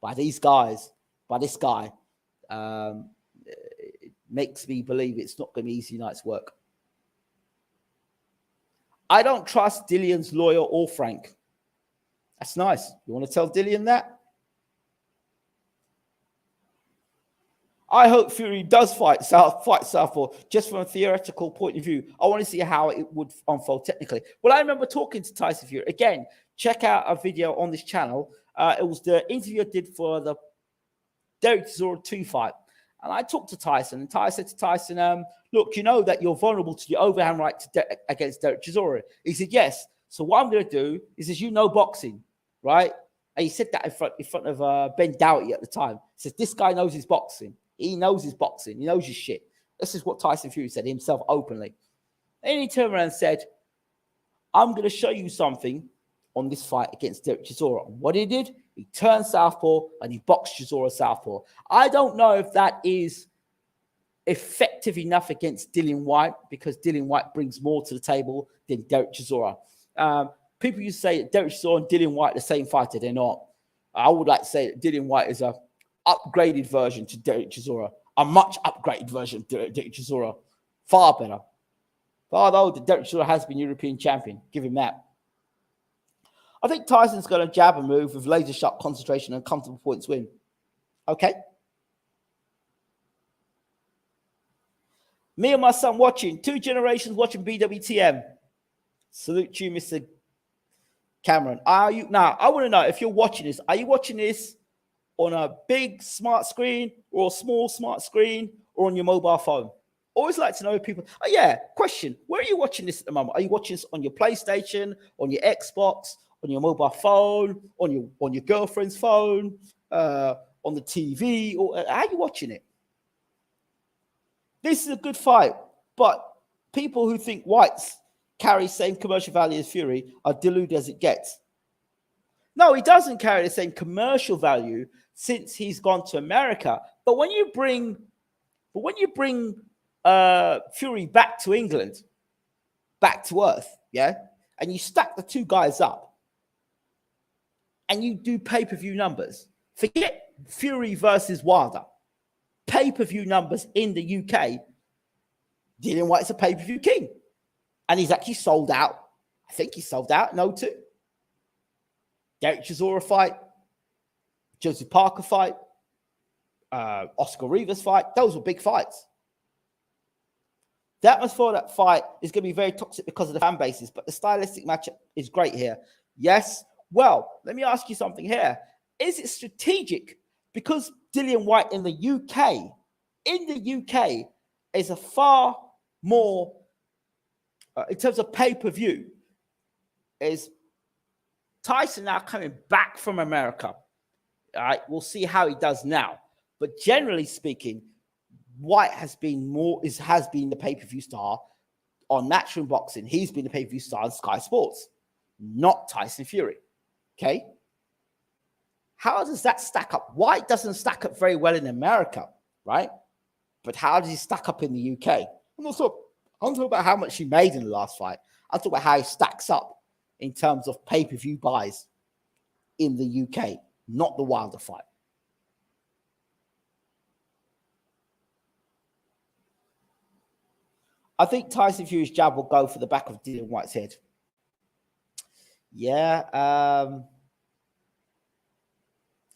by these guys, by this guy, it makes me believe it's not going to be easy night's work. I don't trust Dillian's lawyer or Frank. That's nice. You want to tell Dillian that? I hope Fury does fight Southpaw, just from a theoretical point of view. I want to see how it would unfold technically. Well, I remember talking to Tyson Fury. Again, check out a video on this channel. It was the interview I did for the Derek Chisora 2 fight. And I talked to Tyson, and I said to Tyson, look, you know that you're vulnerable to the overhand right against Derek Chisora. He said, yes. So what I'm going to do is you know boxing, right? And he said that in front of Ben Doughty at the time. He says, this guy knows his boxing. He knows his boxing. He knows his shit. This is what Tyson Fury said himself openly. And he turned around and said, I'm going to show you something on this fight against Derek Chisora. And what he did, he turned southpaw and he boxed Chisora southpaw. I don't know if that is effective enough against Dillian Whyte, because Dillian Whyte brings more to the table than Derek Chisora. People used to say that Derek Chisora and Dillian Whyte are the same fighter. They're not. I would like to say that Dillian Whyte is a upgraded version to Derek Chisora, a much upgraded version of Derek Chisora, far better. Although the Derek Chisora has been European champion, give him that. I think Tyson's going to jab and move with laser sharp concentration and comfortable points win. Okay. Me and my son watching, 2 generations watching BWTM. Salute you, Mr. Cameron. Are you now? I want to know if you're watching this. Are you watching this on a big smart screen or a small smart screen or on your mobile phone? Always like to know if people. Oh yeah, question. Where are you watching this at the moment? Are you watching this on your PlayStation, on your Xbox, on your mobile phone, on your girlfriend's phone, on the TV, or how are you watching it? This is a good fight, but people who think White's carry same commercial value as Fury are deluded as it gets. No, he doesn't carry the same commercial value since he's gone to America. But when you bring Fury back to England, back to earth, yeah, and you stack the 2 guys up, and you do pay-per-view numbers. Forget Fury versus Wilder. Pay-per-view numbers in the UK, Dillian Whyte's a pay-per-view king. And he's actually sold out. I think he's sold out in 02. Derek Chisora fight, Joseph Parker fight, Oscar Rivas fight. Those were big fights. The atmosphere of that fight is going to be very toxic because of the fan bases, but the stylistic matchup is great here. Yes. Well, let me ask you something here. Is it strategic? Because Dillian Whyte in the UK is a far more, in terms of pay-per-view, is Tyson now coming back from America. All right, we'll see how he does now. But generally speaking, Whyte has been the pay-per-view star on Matchroom Boxing. He's been the pay-per-view star on Sky Sports, not Tyson Fury. Okay? How does that stack up? Whyte doesn't stack up very well in America, right? But how does he stack up in the UK? I'm not talking about how much he made in the last fight. I'm talking about how he stacks up in terms of pay-per-view buys in the UK, not the Wilder fight. I think Tyson Fury's jab will go for the back of Dillian Whyte's head. Yeah.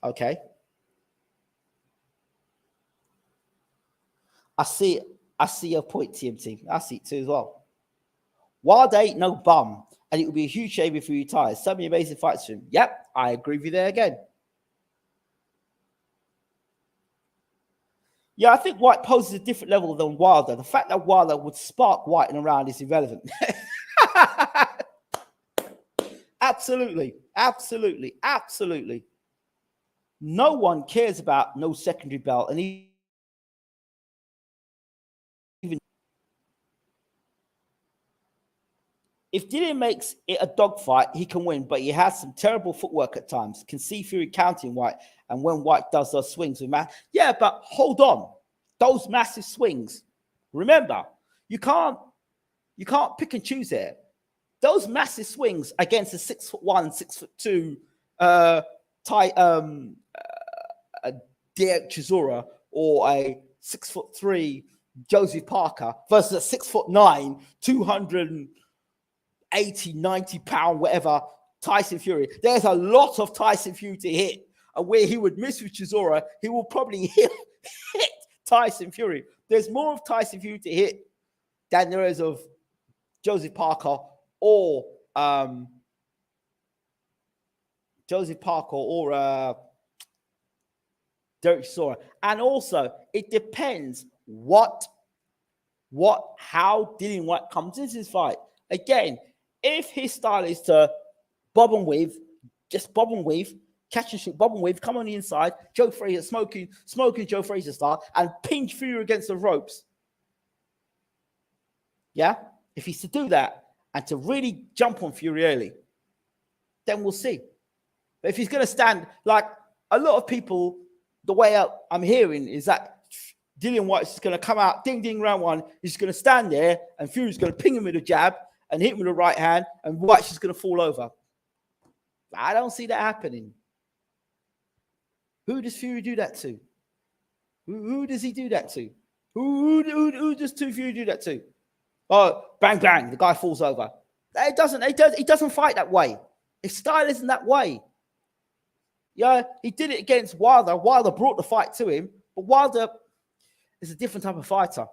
Okay. I see your point, TMT. I see it too as well. Wilder ain't no bum, and it would be a huge shame if he retires. So many amazing fights for him. Yep, I agree with you there again. Yeah, I think Whyte poses a different level than Wilder. The fact that Wilder would spark Whyte and around is irrelevant. Absolutely. No one cares about no secondary belt, and even if Dillian makes it a dogfight, he can win, but he has some terrible footwork at times. Can see Fury counting Whyte, and when Whyte does those swings with yeah, but hold on, those massive swings. Remember, you can't pick and choose here. Those massive swings against a 6'1", 6'2", Derek Chisora, or a 6'3" Joseph Parker versus a 6'9", 280, 90 pound, whatever, Tyson Fury. There's a lot of Tyson Fury to hit. And where he would miss with Chisora, he will probably hit Tyson Fury. There's more of Tyson Fury to hit than there is of Joseph Parker or Derek Chisora. And also, it depends how Dillian Whyte comes into this fight. Again, If his style is to bob and weave, just bob and weave, catch and shoot, bob and weave, come on the inside, Joe Frazier, smoking Joe Frazier style, and pinch Fury against the ropes. Yeah? If he's to do that and to really jump on Fury early, then we'll see. But if he's going to stand, like a lot of people, the way I'm hearing is that Dillian Whyte's just going to come out, ding, ding, round one. He's going to stand there, and Fury's going to ping him with a jab and hit him with a right hand, and Whyte's just going to fall over. I don't see that happening. Who does Fury do that to? Who does he do that to? Who does Fury do that to? Oh, bang, bang, the guy falls over. He doesn't fight that way. His style isn't that way. Yeah, he did it against Wilder. Wilder brought the fight to him, but Wilder is a different type of fighter.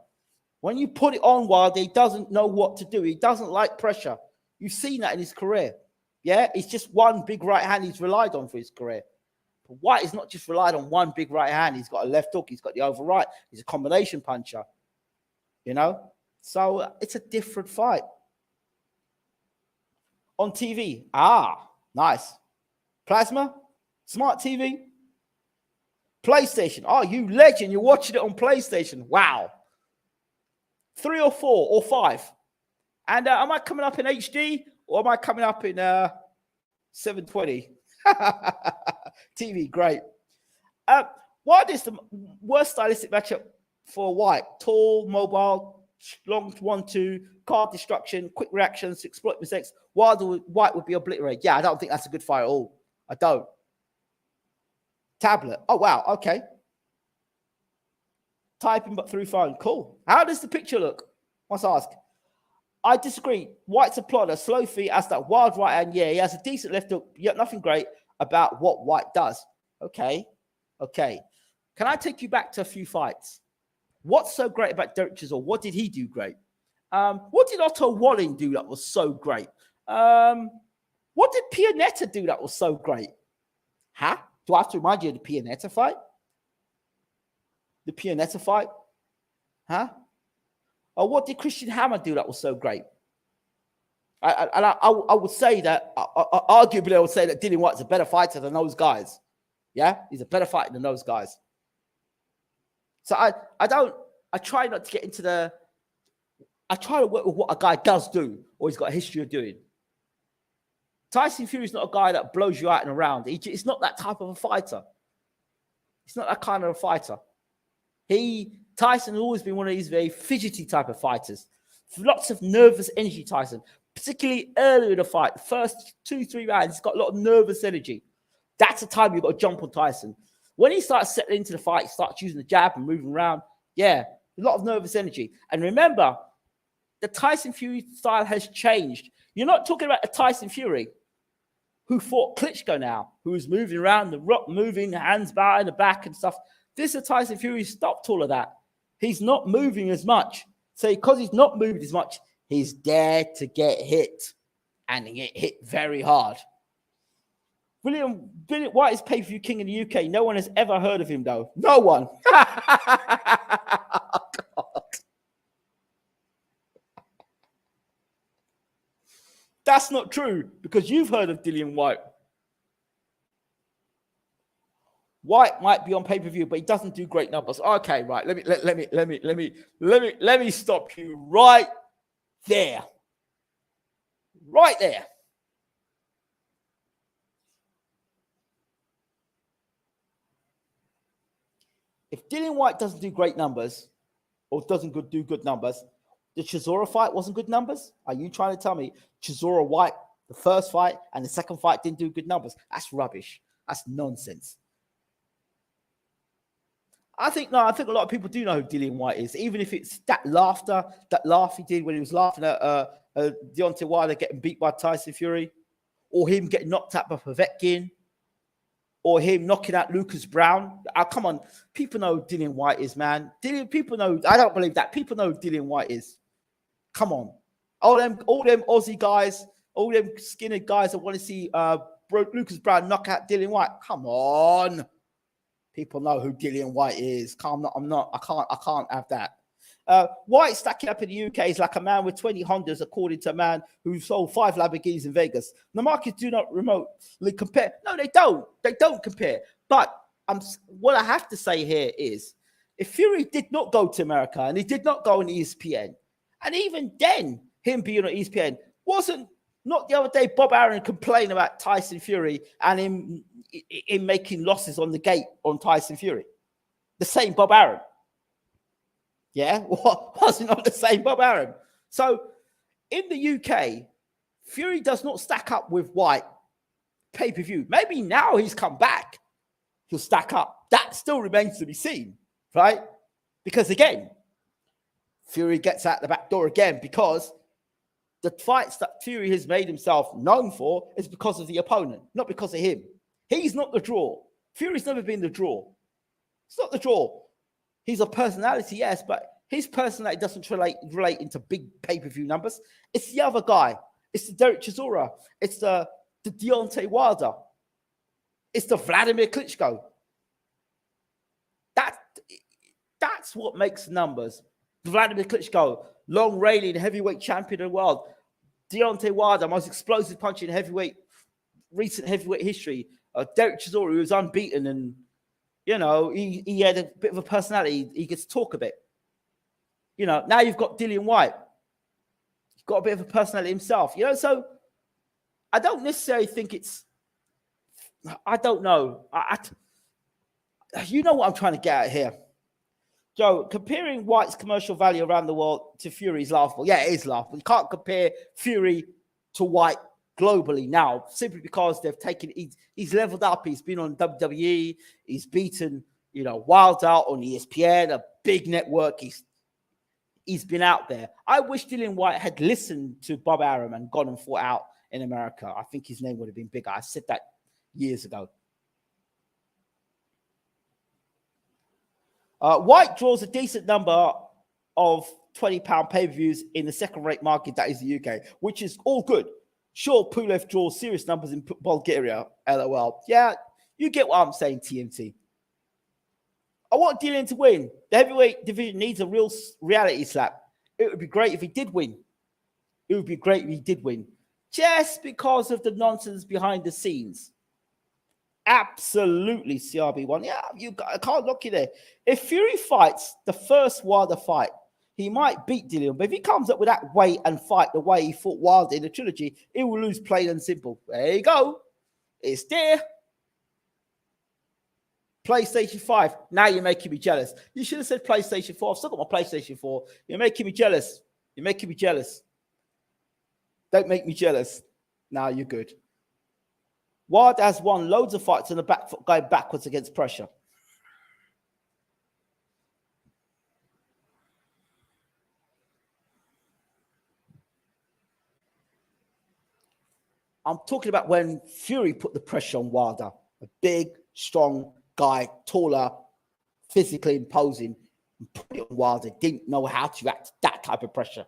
When you put it on Wilder, he doesn't know what to do. He doesn't like pressure. You've seen that in his career. Yeah, it's just one big right hand he's relied on for his career. But Whyte is not just relied on one big right hand. He's got a left hook. He's got the over right. He's a combination puncher. You know? So it's a different fight. On TV. Nice. Plasma? Smart TV? PlayStation. Oh, you legend. You're watching it on PlayStation. Wow. 3 or 4 or 5. And am I coming up in HD or am I coming up in 720? TV, great. What is the worst stylistic matchup for Whyte? Tall, mobile, long 1-2, card destruction, quick reactions, exploit mistakes. Whyte would be obliterated. Yeah, I don't think that's a good fight at all. I don't. Tablet. Oh, wow. Okay. Typing but through phone. Cool. How does the picture look? Must ask. I disagree. Whyte's a plotter. Slow feet as that wild right hand. Yeah, he has a decent left hook. Yet nothing great about what Whyte does. Okay. Can I take you back to a few fights? What's so great about Derek Chisora? What did he do great? What did Otto Walling do that was so great? What did Pianetta do that was so great? Huh? Do I have to remind you of the Pianetta fight? The Pianetta fight? Huh? Or what did Christian Hammer do that was so great? I would say that, arguably, I would say that Dillian Whyte's a better fighter than those guys. Yeah? He's a better fighter than those guys. So I try not to get into I try to work with what a guy does do or he's got a history of doing. Tyson Fury's not a guy that blows you out and around. It's not that type of a fighter. He's not that kind of a fighter. Tyson has always been one of these very fidgety type of fighters. Lots of nervous energy, Tyson. Particularly early in the fight, the first 2-3 rounds, he's got a lot of nervous energy. That's the time you've got to jump on Tyson. When he starts settling into the fight, he starts using the jab and moving around. Yeah, a lot of nervous energy. And remember, the Tyson Fury style has changed. You're not talking about the Tyson Fury who fought Klitschko now, who was moving around the rock, moving, hands behind the back and stuff. This is Tyson Fury stopped all of that. He's not moving as much. So because he's not moving as much, he's dared to get hit. And he get hit very hard. Dillian Whyte is pay-per-view king in the UK. No one has ever heard of him, though. No one. God. That's not true because you've heard of Dillian Whyte. Whyte might be on pay-per-view, but he doesn't do great numbers. Okay, right. Let me stop you right there. Right there. If Dillian Whyte doesn't do great numbers or doesn't do good numbers, the Chisora fight wasn't good numbers? Are you trying to tell me Chisora Whyte, the first fight and the second fight didn't do good numbers? That's rubbish. That's nonsense. I think a lot of people do know who Dillian Whyte is, even if it's that laugh he did when he was laughing at Deontay Wilder getting beat by Tyson Fury, or him getting knocked out by Povetkin, or him knocking out Lucas Brown. Come on, people know who Dillian Whyte is, man. People know. I don't believe that. People know who Dillian Whyte is. Come on, all them Aussie guys, all them skinny guys that want to see Lucas Brown knock out Dillian Whyte. Come on. People know who Dillian Whyte is. I can't have that. Why it's stacking up in the UK is like a man with 20 Hondas, according to a man who sold 5 Lamborghinis in Vegas. The markets do not remotely compare. No, they don't. They don't compare. But what I have to say here is, if Fury did not go to America and he did not go on ESPN, and even then, him being on ESPN wasn't, not the other day, Bob Arum complained about Tyson Fury and him making losses on the gate on Tyson Fury. The same Bob Arum. Yeah, was it not the same Bob Arum? So in the UK, Fury does not stack up with Whyte pay-per-view. Maybe now he's come back, he'll stack up. That still remains to be seen, right? Because again, Fury gets out the back door again, because the fights that Fury has made himself known for is because of the opponent, not because of him. He's not the draw. Fury's never been the draw. It's not the draw. He's a personality, yes, but his personality doesn't relate into big pay-per-view numbers. It's the other guy. It's the Derek Chisora. It's the Deontay Wilder. It's the Vladimir Klitschko. That's what makes numbers. Vladimir Klitschko, long-reigning heavyweight champion of the world. Deontay Wilder, most explosive puncher in recent heavyweight history. Derek Chisora, who was unbeaten, and you know, he had a bit of a personality. He gets to talk a bit. You know, now you've got Dillian Whyte. He's got a bit of a personality himself. You know, so I don't necessarily think it's. I don't know. You know what I'm trying to get at here. Joe, comparing Whyte's commercial value around the world to Fury is laughable. Yeah, it is laughable. You can't compare Fury to Whyte globally now, simply because they've taken, he's leveled up. He's been on WWE. He's beaten, you know, Wilder on ESPN, a big network. He's been out there. I wish Dillian Whyte had listened to Bob Arum and gone and fought out in America. I think his name would have been bigger. I said that years ago. Whyte draws a decent number of £20 pay-per-views in the second-rate market, that is the UK, which is all good. Sure, Pulev draws serious numbers in Bulgaria, LOL. Yeah, you get what I'm saying, TMT. I want Dillian to win. The heavyweight division needs a real reality slap. It would be great if he did win. It would be great if he did win. Just because of the nonsense behind the scenes. Absolutely, CRB1. Yeah, I can't lock you there. If Fury fights the first Wilder fight, he might beat Dillian. But if he comes up with that weight and fight the way he fought Wilder in the trilogy, he will lose, plain and simple. There you go. It's there. PlayStation 5. Now you're making me jealous. You should have said PlayStation 4. I've still got my PlayStation 4. You're making me jealous. You're making me jealous. Don't make me jealous. Now you're good. Wilder has won loads of fights on the back foot, going backwards against pressure. I'm talking about when Fury put the pressure on Wilder. A big, strong guy, taller, physically imposing, and put it on Wilder. Didn't know how to react to that type of pressure.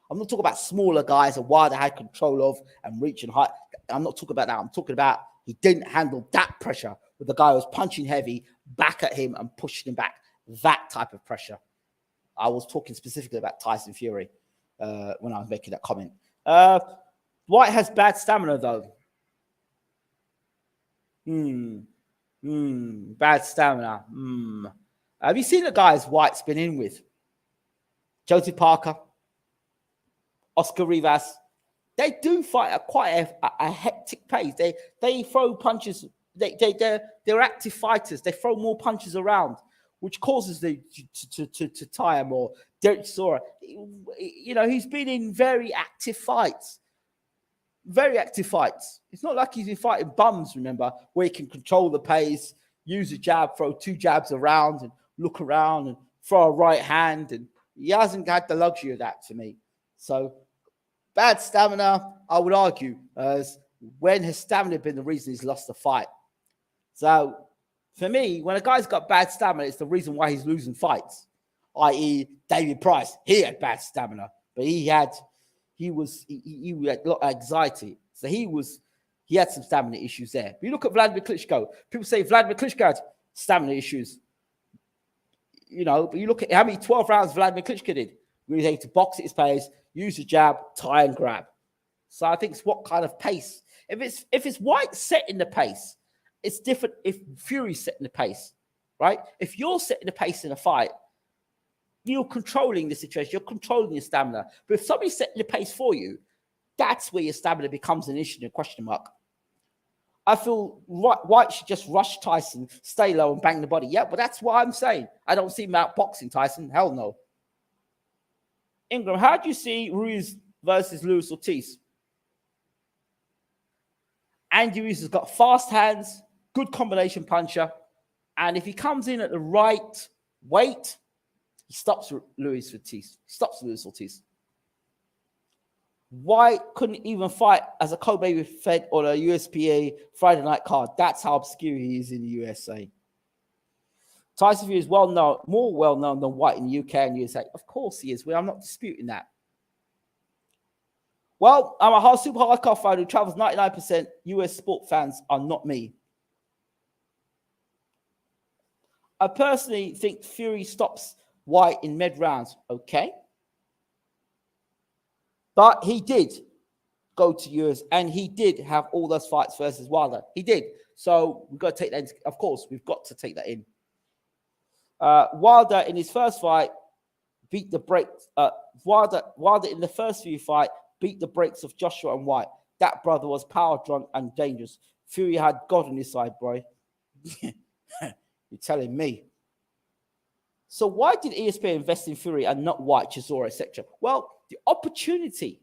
I'm not talking about smaller guys that Wilder had control of and reach and height. I'm not talking about that. I'm talking about he didn't handle that pressure with the guy who was punching heavy back at him and pushing him back. That type of pressure. I was talking specifically about Tyson Fury when I was making that comment. Whyte has bad stamina, though. Bad stamina. Have you seen the guys Whyte's been in with? Joseph Parker, Oscar Rivas. They do fight at quite a hectic pace. They throw punches. They're active fighters. They throw more punches around, which causes them to tire more. Derek Chisora, you know, he's been in very active fights. Very active fights. It's not like he's been fighting bums, remember, where he can control the pace, use a jab, throw 2 jabs around and look around and throw a right hand. And he hasn't had the luxury of that to me. So bad stamina, I would argue, as when has stamina been the reason he's lost the fight? So for me, when a guy's got bad stamina, it's the reason why he's losing fights. I.e. David Price, he had bad stamina, but he had a lot of anxiety. So he had some stamina issues there. But you look at Vladimir Klitschko. People say Vladimir Klitschko had stamina issues. you know, but you look at how many 12 rounds Vladimir Klitschko did. Really able to box at his pace, use the jab, tie and grab. So I think it's what kind of pace. If it's Whyte setting the pace, it's different if Fury's setting the pace, right? If you're setting the pace in a fight, you're controlling the situation, you're controlling your stamina. But if somebody's setting the pace for you, that's where your stamina becomes an issue and a question mark. I feel Whyte should just rush Tyson, stay low and bang the body. Yeah, but that's what I'm saying. I don't see him outboxing Tyson. Hell no. Ingram, how do you see Ruiz versus Luis Ortiz? Andy Ruiz has got fast hands, good combination puncher. And if he comes in at the right weight, he stops Luis Ortiz. Whyte couldn't even fight as a co-baby fed on a USPA Friday night card. That's how obscure he is in the USA. Tyson Fury is more well-known than Whyte in the UK and USA. Of course he is. Well, I'm not disputing that. Well, I'm a super hardcore fan who travels 99%. US sport fans are not me. I personally think Fury stops Whyte in mid rounds. Okay. But he did go to US and he did have all those fights versus Wilder. He did. So we've got to take that in. Of course, we've got to take that in. Wilder in his first fight beat the brakes. Wilder in the first few fight beat the brakes of Joshua and Whyte. That brother was power drunk and dangerous. Fury had God on his side, bro. You're telling me. So why did ESPN invest in Fury and not Whyte, Chisora, etc.? Well, the opportunity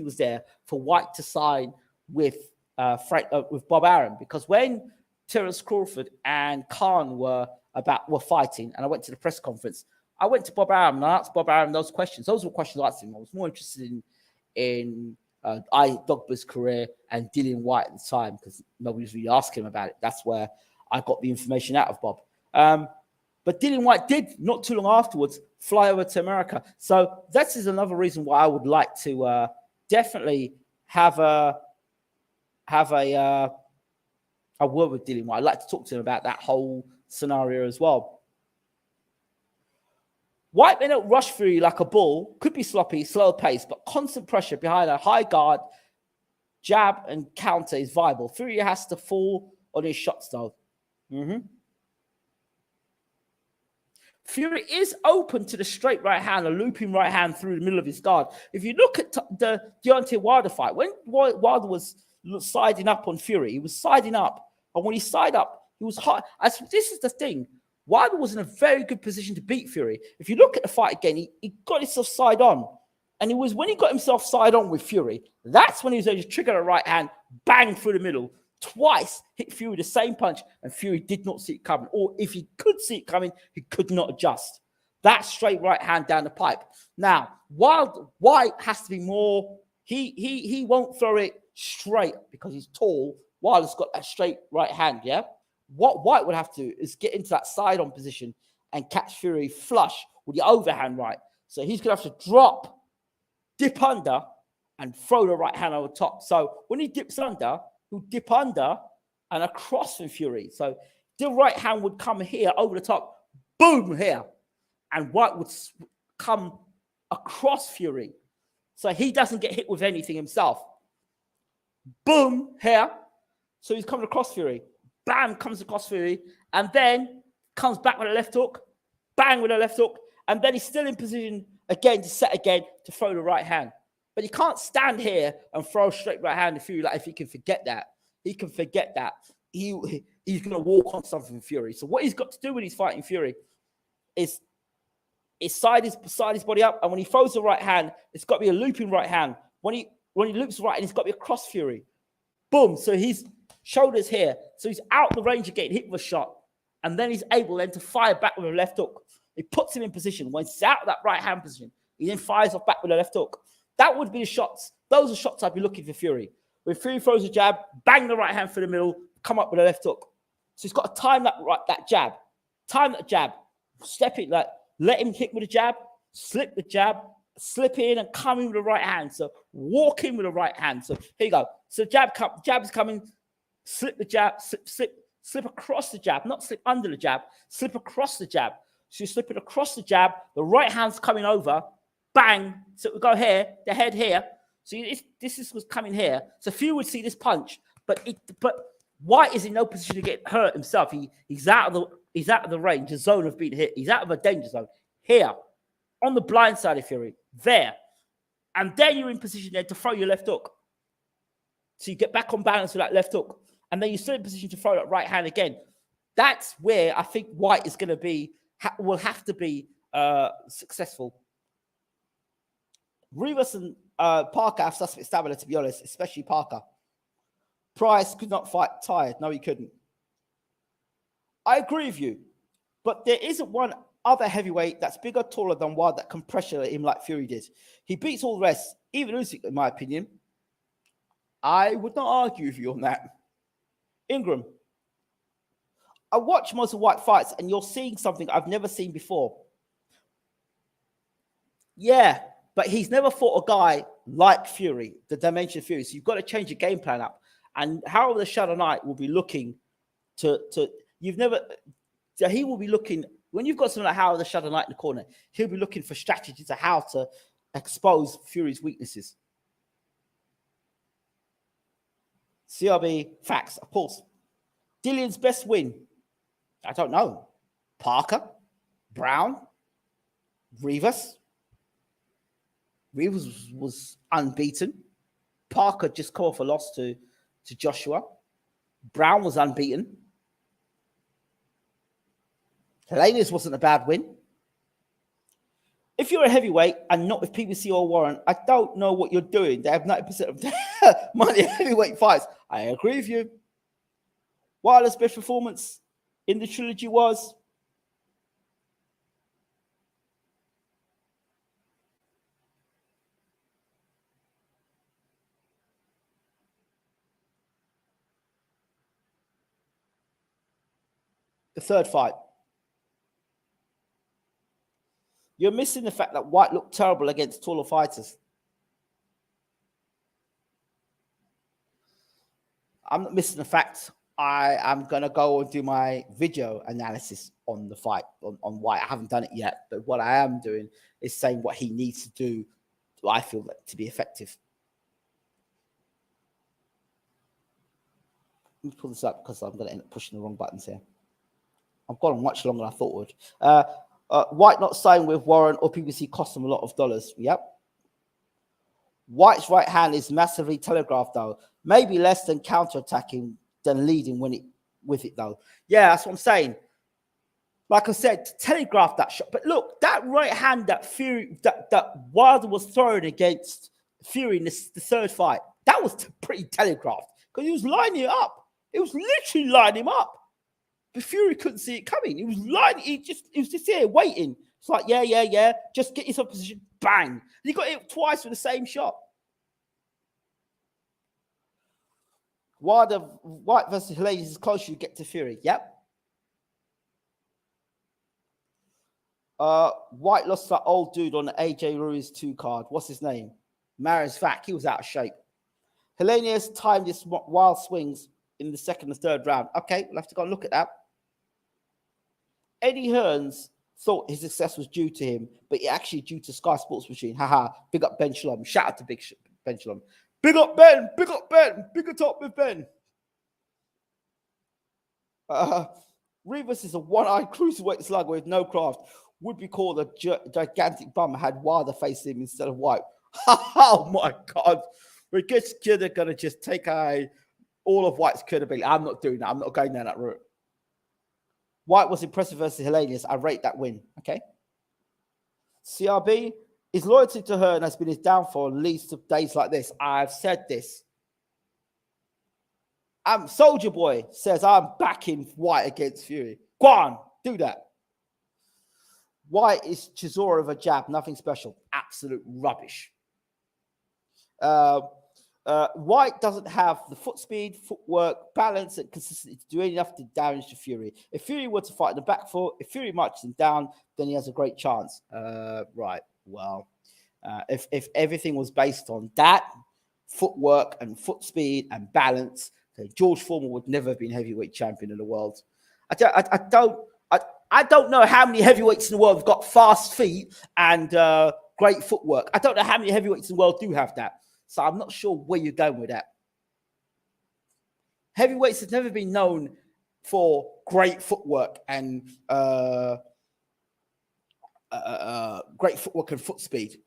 was there for Whyte to sign with Bob Arum, because when Terence Crawford and Khan were fighting, and I went to the press conference, I went to Bob Arum and I asked Bob Arum those questions. Those were questions I asked him. I was more interested in Dogba's career and Dillian Whyte at the time, because nobody was really asking him about it. That's where I got the information out of Bob. But Dillian Whyte did, not too long afterwards, fly over to America. So that is another reason why I would like to definitely have a word with Dillian Whyte. I'd like to talk to him about that whole scenario as well. Whyte may not rush Fury like a bull, could be sloppy, slow pace, but constant pressure behind a high guard, jab and counter is viable. Fury has to fall on his shots though. Fury is open to the straight right hand, a looping right hand through the middle of his guard. If you look at the Deontay Wilder fight, when Wilder was siding up on Fury, he was siding up. And when he sided up, he was hot. This is the thing. Wilder was in a very good position to beat Fury. If you look at the fight again, he got himself side on. And it was when he got himself side on with Fury, that's when he was able to trigger a right hand, bang through the middle, twice hit Fury the same punch, and Fury did not see it coming. Or if he could see it coming, he could not adjust. That straight right hand down the pipe. Now, Whyte has to be more, he won't throw it straight because he's tall. Wilder's got that straight right hand, yeah? What Whyte would have to do is get into that side-on position and catch Fury flush with the overhand right. So he's going to have to drop, dip under, and throw the right hand over top. So when he dips under, he'll dip under and across from Fury. So the right hand would come here over the top, boom, here. And Whyte would come across Fury. So he doesn't get hit with anything himself. Boom, here. So he's coming across Fury. Bam, comes across Fury. And then comes back with a left hook. Bang with a left hook. And then he's still in position again to set again to throw the right hand. But he can't stand here and throw straight right hand to Fury. Like if he can forget that. He can forget that. He's going to walk on something Fury. So what he's got to do when he's fighting Fury is side his body up. And when he throws the right hand, it's got to be a looping right hand. When he loops right hand, it's got to be across Fury. Boom. So his shoulders here. So he's out the range of getting hit with a shot. And then he's able then to fire back with a left hook. It puts him in position. When he's out of that right hand position, he then fires off back with a left hook. That would be the shots. Those are shots I'd be looking for Fury. When Fury throws a jab, bang the right hand through the middle, come up with a left hook. So he's got to time that jab. Time that jab. Step it, let him hit with a jab, slip the jab, slip in and come in with the right hand. So walk in with the right hand. So here you go. So jab is coming, slip the jab, slip across the jab, not slip under the jab, slip across the jab. So you're slipping across the jab. The right hand's coming over. Bang. So it would go here, the head here. So this was coming here. So Fury would see this punch, but Whyte is in no position to get hurt himself. He's out of the range, the zone of being hit. He's out of a danger zone. Here, on the blind side of Fury, there. And then you're in position there to throw your left hook. So you get back on balance with that left hook. And then you're still in position to throw that right hand again. That's where I think Whyte is going to be, will have to be successful. Rivas and Parker have suspect stamina, to be honest, especially Parker. Price could not fight tired. No, he couldn't. I agree with you. But there isn't one other heavyweight that's bigger, taller than Whyte that can pressure him like Fury did. He beats all the rest, even Usyk, in my opinion. I would not argue with you on that. Ingram. I watch most of Whyte fights, and you're seeing something I've never seen before. Yeah, but he's never fought a guy like Fury, the dimension of Fury. So you've got to change your game plan up. And how the Shadow Knight will be looking he will be looking, when you've got someone like Howard the Shadow Knight in the corner, he'll be looking for strategies to how to expose Fury's weaknesses. CRB facts, of course. Dillian's best win. I don't know. Parker, Brown, Rivas. Rivas was unbeaten. Parker just come off a loss to Joshua. Brown was unbeaten. Helenius wasn't a bad win. If you're a heavyweight and not with PBC or Warren, I don't know what you're doing. They have 90% of money heavyweight fights. I agree with you. Wilder's best performance in the trilogy was the third fight. You're missing the fact that Whyte looked terrible against taller fighters. I'm not missing the fact. I am going to go and do my video analysis on the fight, on Whyte. I haven't done it yet, but what I am doing is saying what he needs to do, I feel, to be effective. Let me pull this up because I'm going to end up pushing the wrong buttons here. I've gone on much longer than I thought it would. Whyte not signing with Warren or PBC cost him a lot of dollars. Yep. Whyte's right hand is massively telegraphed, though. Maybe less than counterattacking than leading with it, though. Yeah, that's what I'm saying. Like I said, to telegraph that shot. But look, that right hand that Fury, that Wilder was throwing against Fury in the third fight, that was pretty telegraphed because he was lining it up. It was literally lining him up. But Fury couldn't see it coming. He was lining. He was just here waiting. It's like, yeah. Just get yourself in position. Bang. And he got it twice with the same shot. Whyte versus Helenius is closer you get to Fury. Yep. Whyte lost to that old dude on the AJ Ruiz 2 card. What's his name? Maris Vac. He was out of shape. Helenius timed his wild swings in the second and third round. Okay, we'll have to go and look at that. Eddie Hearns thought his success was due to him, but it actually due to Sky Sports Machine. Haha, big up Ben Shalom. Shout out to Ben Shalom. Big up Ben, big up with Ben. Rivas is a one-eyed cruiserweight slugger with no craft. Would be called a gigantic bum had Wilder faced him instead of Whyte. Oh my God. We're just going to just take all of Whyte's credibility. I'm not doing that. I'm not going down that route. Whyte was impressive versus Helenius. I rate that win. Okay. CRB, his loyalty to her has been his downfall, leads to days like this. I've said this. Soldier Boy says I'm backing Whyte against Fury. Go on, do that. Whyte is Chisora of a jab, nothing special. Absolute rubbish. Whyte doesn't have the foot speed, footwork, balance, and consistency to do enough to damage to Fury. If Fury were to fight in the back foot, if Fury marches him down, then he has a great chance. Right. Well, if everything was based on that, footwork and foot speed and balance, then George Foreman would never have been heavyweight champion in the world. I don't know how many heavyweights in the world have got fast feet and great footwork. I don't know how many heavyweights in the world do have that. So I'm not sure where you're going with that. Heavyweights have never been known for great footwork and foot speed.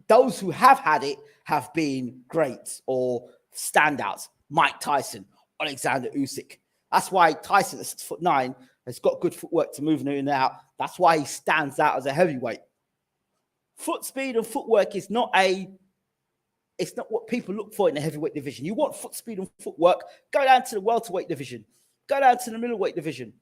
Those who have had it have been greats or standouts. Mike Tyson, Alexander Usyk. That's why Tyson at 6'9" has got good footwork to move in and out. That's why he stands out as a heavyweight. Foot speed and footwork is not what people look for in the heavyweight division. You want foot speed and footwork, go down to the welterweight division. Go down to the middleweight division.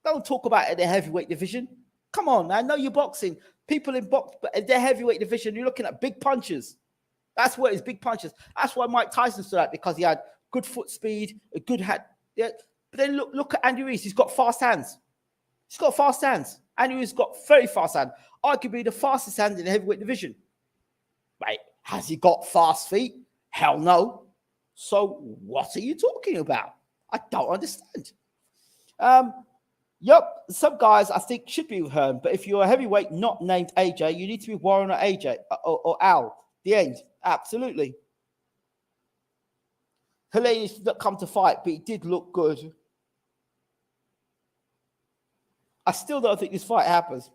Don't talk about it in the heavyweight division. Come on, I know you're boxing. People in box, but in their heavyweight division, you're looking at big punches. That's where it's big punches. That's why Mike Tyson stood out, because he had good foot speed, a good hand. Yeah. But then look at Andy Ruiz. He's got fast hands. He's got fast hands. Andy Ruiz got very fast hands. Arguably the fastest hand in the heavyweight division. Right? Has he got fast feet? Hell no. So what are you talking about? I don't understand. Yep, some guys I think should be with Hearn, but if you're a heavyweight not named AJ, you need to be Warren or AJ or Al. The end. Absolutely. Helene did not come to fight, but he did look good. I still don't think this fight happens.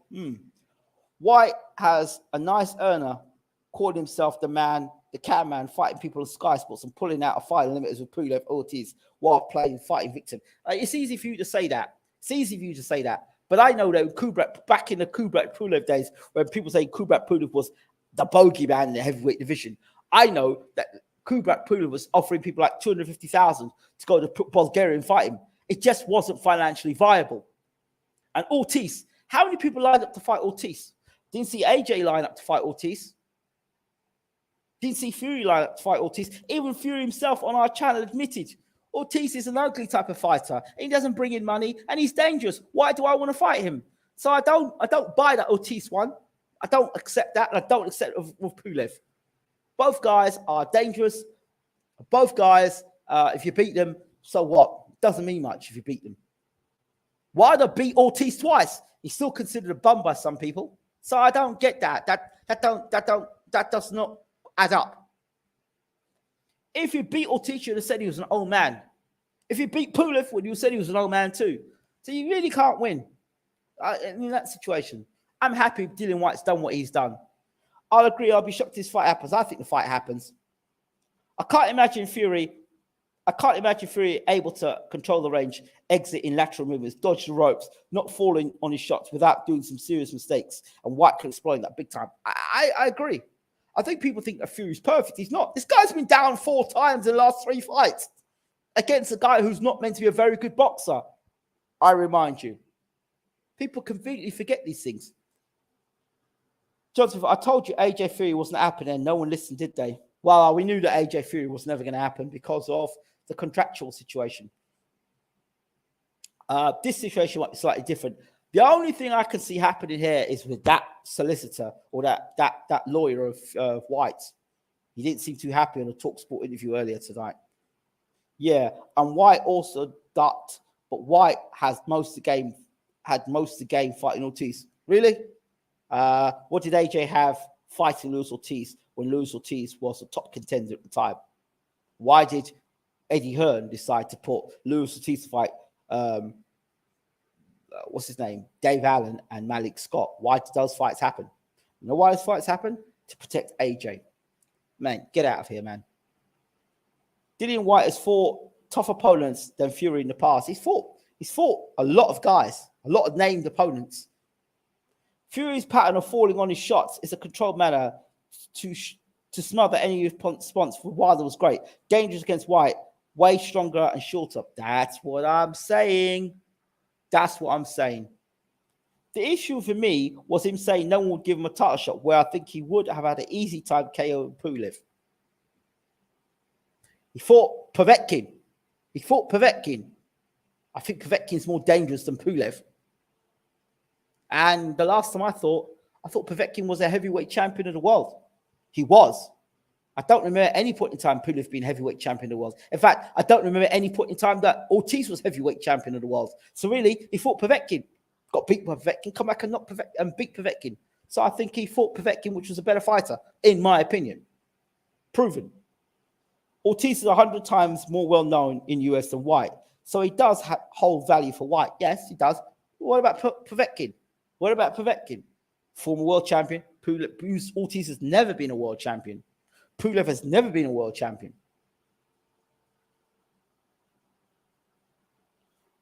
White has a nice earner, called himself the man, the cameraman, fighting people on Sky Sports and pulling out a fight limiters with Pulev Ortiz while playing fighting victim. It's easy for you to say that. It's easy for you to say that. But I know that Kubrat, back in the Kubrat Pulev days, when people say Kubrat Pulev was the bogeyman in the heavyweight division, I know that Kubrat Pulev was offering people like $250,000 to go to Bulgaria and fight him. It just wasn't financially viable. And Ortiz, how many people lined up to fight Ortiz? Didn't see AJ line up to fight Ortiz. Didn't see Fury line up to fight Ortiz. Even Fury himself on our channel admitted Ortiz is an ugly type of fighter. He doesn't bring in money and he's dangerous. Why do I want to fight him? So I don't buy that Ortiz one. I don't accept that, and I don't accept it with Pulev. Both guys are dangerous. Both guys, if you beat them, so what? Doesn't mean much if you beat them. Why do beat Ortiz twice? He's still considered a bum by some people. So I don't get that. That does not add up. If you beat Ortiz, you'd have said he was an old man. If you beat Pulev, you said he was an old man too. So you really can't win in that situation. I'm happy Dillian Whyte's done what he's done. I'll agree. I'll be shocked if this fight happens. I think the fight happens. I can't imagine Fury able to control the range, exit in lateral movements, dodge the ropes, not falling on his shots without doing some serious mistakes. And Whyte can exploit that big time. I agree. I think people think that Fury's perfect. He's not. This guy's been down 4 times in the last 3 fights against a guy who's not meant to be a very good boxer. I remind you. People conveniently forget these things. Johnson, I told you AJ Fury wasn't happening and no one listened, did they? Well, we knew that AJ Fury was never going to happen because of the contractual situation. This situation might be slightly different. The only thing I can see happening here is with that solicitor or that lawyer of Whyte's. He didn't seem too happy in a TalkSport interview earlier tonight. Yeah, and Whyte also ducked, but Whyte had most of the game fighting Ortiz. Really? What did AJ have fighting Luis Ortiz when Luis Ortiz was a top contender at the time? Why did Eddie Hearn decide to put Luis Ortiz to fight what's his name? Dave Allen and Malik Scott? Why did those fights happen? You know why those fights happen? To protect AJ. Man, get out of here, man. Dillian Whyte has fought tough opponents than Fury in the past. He's fought a lot of guys, a lot of named opponents. Fury's pattern of falling on his shots is a controlled manner to smother any response for Wilder was great. Dangerous against Whyte, way stronger and shorter. That's what I'm saying. That's what I'm saying. The issue for me was him saying no one would give him a title shot, where I think he would have had an easy time KOing Pulev. He fought Povetkin. I think Povetkin's more dangerous than Pulev. And the last time I thought Povetkin was a heavyweight champion of the world. He was. I don't remember any point in time Pulev being heavyweight champion of the world. In fact, I don't remember any point in time that Ortiz was heavyweight champion of the world. So really, he fought Povetkin. got beat by Povetkin, come back and not beat Povetkin. So I think he fought Povetkin, which was a better fighter, in my opinion. Proven. Ortiz is 100 times more well-known in US than Whyte. So he does hold value for Whyte. Yes, he does. What about Povetkin? What about Povetkin? Former world champion. Ortiz has never been a world champion. Pulev has never been a world champion.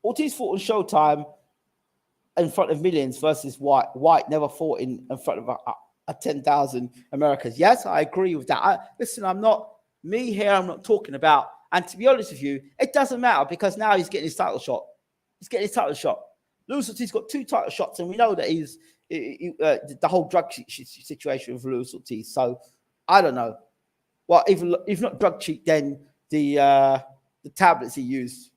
Ortiz fought on Showtime in front of millions versus Whyte. Whyte never fought in front of 10,000 Americans. Yes, I agree with that. Listen, I'm not talking about, and to be honest with you, it doesn't matter because now he's getting his title shot. He's getting his title shot. Lewis Ortiz got 2 title shots, and we know that the whole drug situation with Lewis Ortiz. So I don't know. Well, if not drug cheat, then the tablets he used.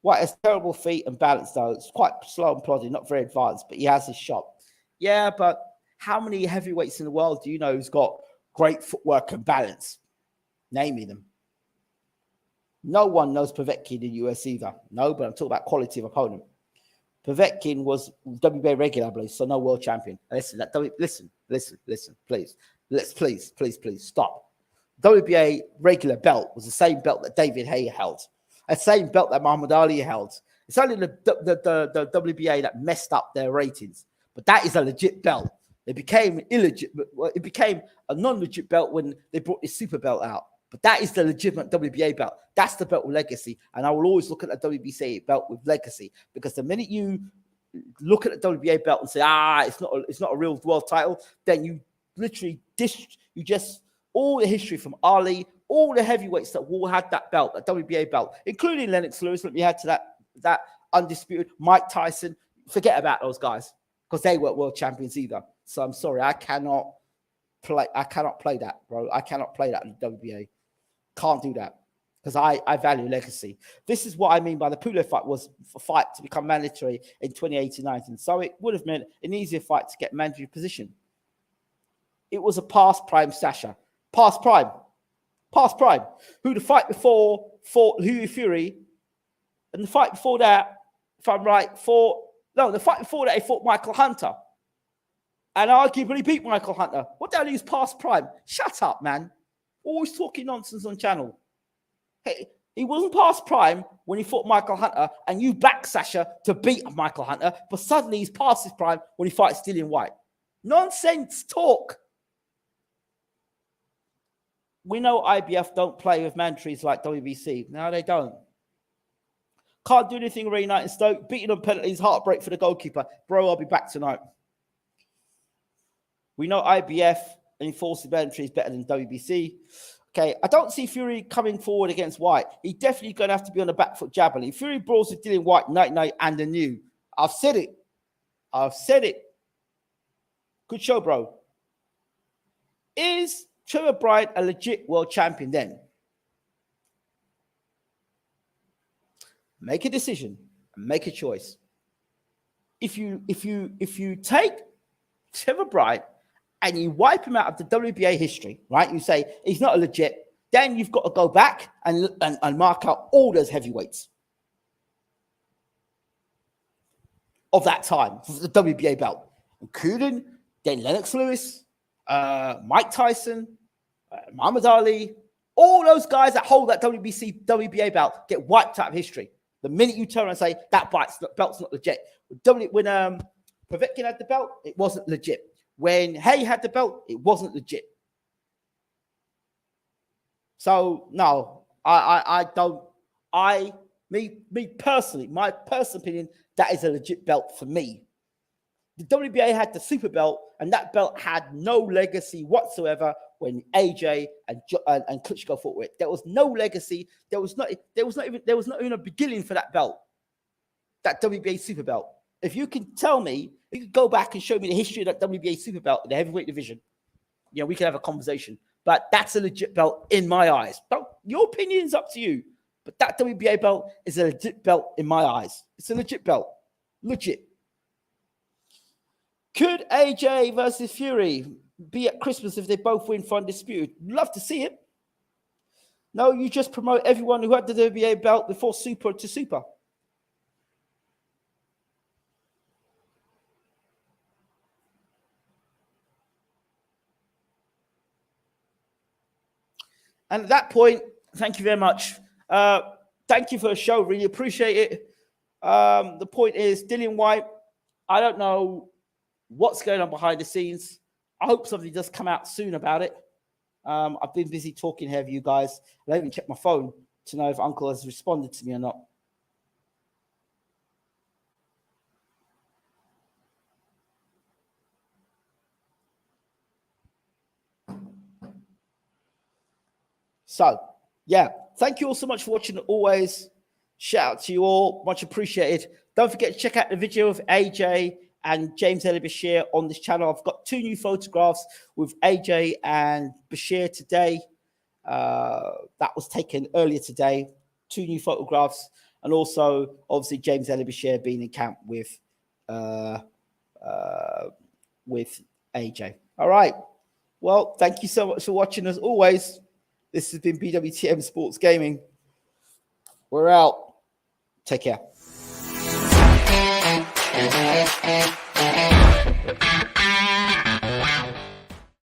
Whyte has terrible feet and balance, though. It's quite slow and plodding, not very advanced, but he has his shot. Yeah, but how many heavyweights in the world do you know who's got great footwork and balance? Name me them. No one knows Povetkin in US either. No, but I'm talking about quality of opponent. Povetkin was WBA regular, I believe, so no world champion. Listen, please. Please stop. WBA regular belt was the same belt that David Haye held. The same belt that Muhammad Ali held. It's only the WBA that messed up their ratings. But that is a legit belt. It became illegitimate. It became a non-legit belt when they brought this super belt out. But that is the legitimate WBA belt. That's the belt with legacy. And I will always look at the WBC belt with legacy. Because the minute you look at the WBA belt and say, it's not a real world title, then you literally all the history from Ali, all the heavyweights that all had that belt, that WBA belt, including Lennox Lewis, let me add to that undisputed Mike Tyson. Forget about those guys because they weren't world champions either. So I'm sorry, I cannot play that, bro. I cannot play that in the WBA. Can't do that because I value legacy. This is what I mean by the Pulev fight was a fight to become mandatory in 2018-19. So it would have meant an easier fight to get mandatory position. It was a past prime Sasha. Past prime. Who the fight before fought Hughie Fury. And the fight before that, if I'm right, the fight before that, he fought Michael Hunter. And arguably beat Michael Hunter. What the hell is past prime? Shut up, man. Always talking nonsense on channel. Hey, he wasn't past prime when he fought Michael Hunter, and you back Sasha to beat Michael Hunter, but suddenly he's past his prime when he fights Dillian Whyte. Nonsense talk. We know IBF don't play with mandatories like WBC. No, they don't. Can't do anything reuniting Stoke. Beating on penalties, heartbreak for the goalkeeper. Bro, I'll be back tonight. We know IBF enforcing mandatories better than WBC. Okay, I don't see Fury coming forward against Whyte. He's definitely going to have to be on the back foot jabbing. Fury brawls with Dillian Whyte night and the new. I've said it. Good show, bro. Is Trevor Bryant a legit world champion then? Make a decision and make a choice. If you take Trevor Bryant and you wipe him out of the WBA history, right? You say he's not a legit, then you've got to go back and mark out all those heavyweights of that time for the WBA belt, including then Lennox Lewis, Mike Tyson, Muhammad Ali, all those guys that hold that WBA belt get wiped out of history. The minute you turn around and say that belt's not legit. When Povetkin had the belt, it wasn't legit. When Haye had the belt, it wasn't legit. So no, me personally, my personal opinion, that is a legit belt for me. The WBA had the super belt, and that belt had no legacy whatsoever when AJ and Klitschko fought with it. There was no legacy. There was not even a beginning for that belt, that WBA super belt. If you can tell me, you can go back and show me the history of that WBA super belt in the heavyweight division, we can have a conversation. But that's a legit belt in my eyes. Your opinion's up to you. But that WBA belt is a legit belt in my eyes. It's a legit belt. Legit. Could AJ versus Fury be at Christmas if they both win for undisputed? Love to see it. No, you just promote everyone who had the WBA belt before Super to Super. And at that point, thank you very much. Thank you for the show. Really appreciate it. The point is, Dillian Whyte, I don't know what's going on behind the scenes. I hope something does come out soon about it. I've been busy talking here with you guys. I haven't checked my phone to know if Uncle has responded to me or not. So, yeah, thank you all so much for watching. Always, shout out to you all. Much appreciated. Don't forget to check out the video of AJ and James Elliott Bashir on this channel. I've got 2 new photographs with AJ and Bashir today. That was taken earlier today. 2 new photographs. And also, obviously, James Elliott Bashir being in camp with AJ. All right. Well, thank you so much for watching. As always, this has been BWTM Sports Gaming. We're out. Take care.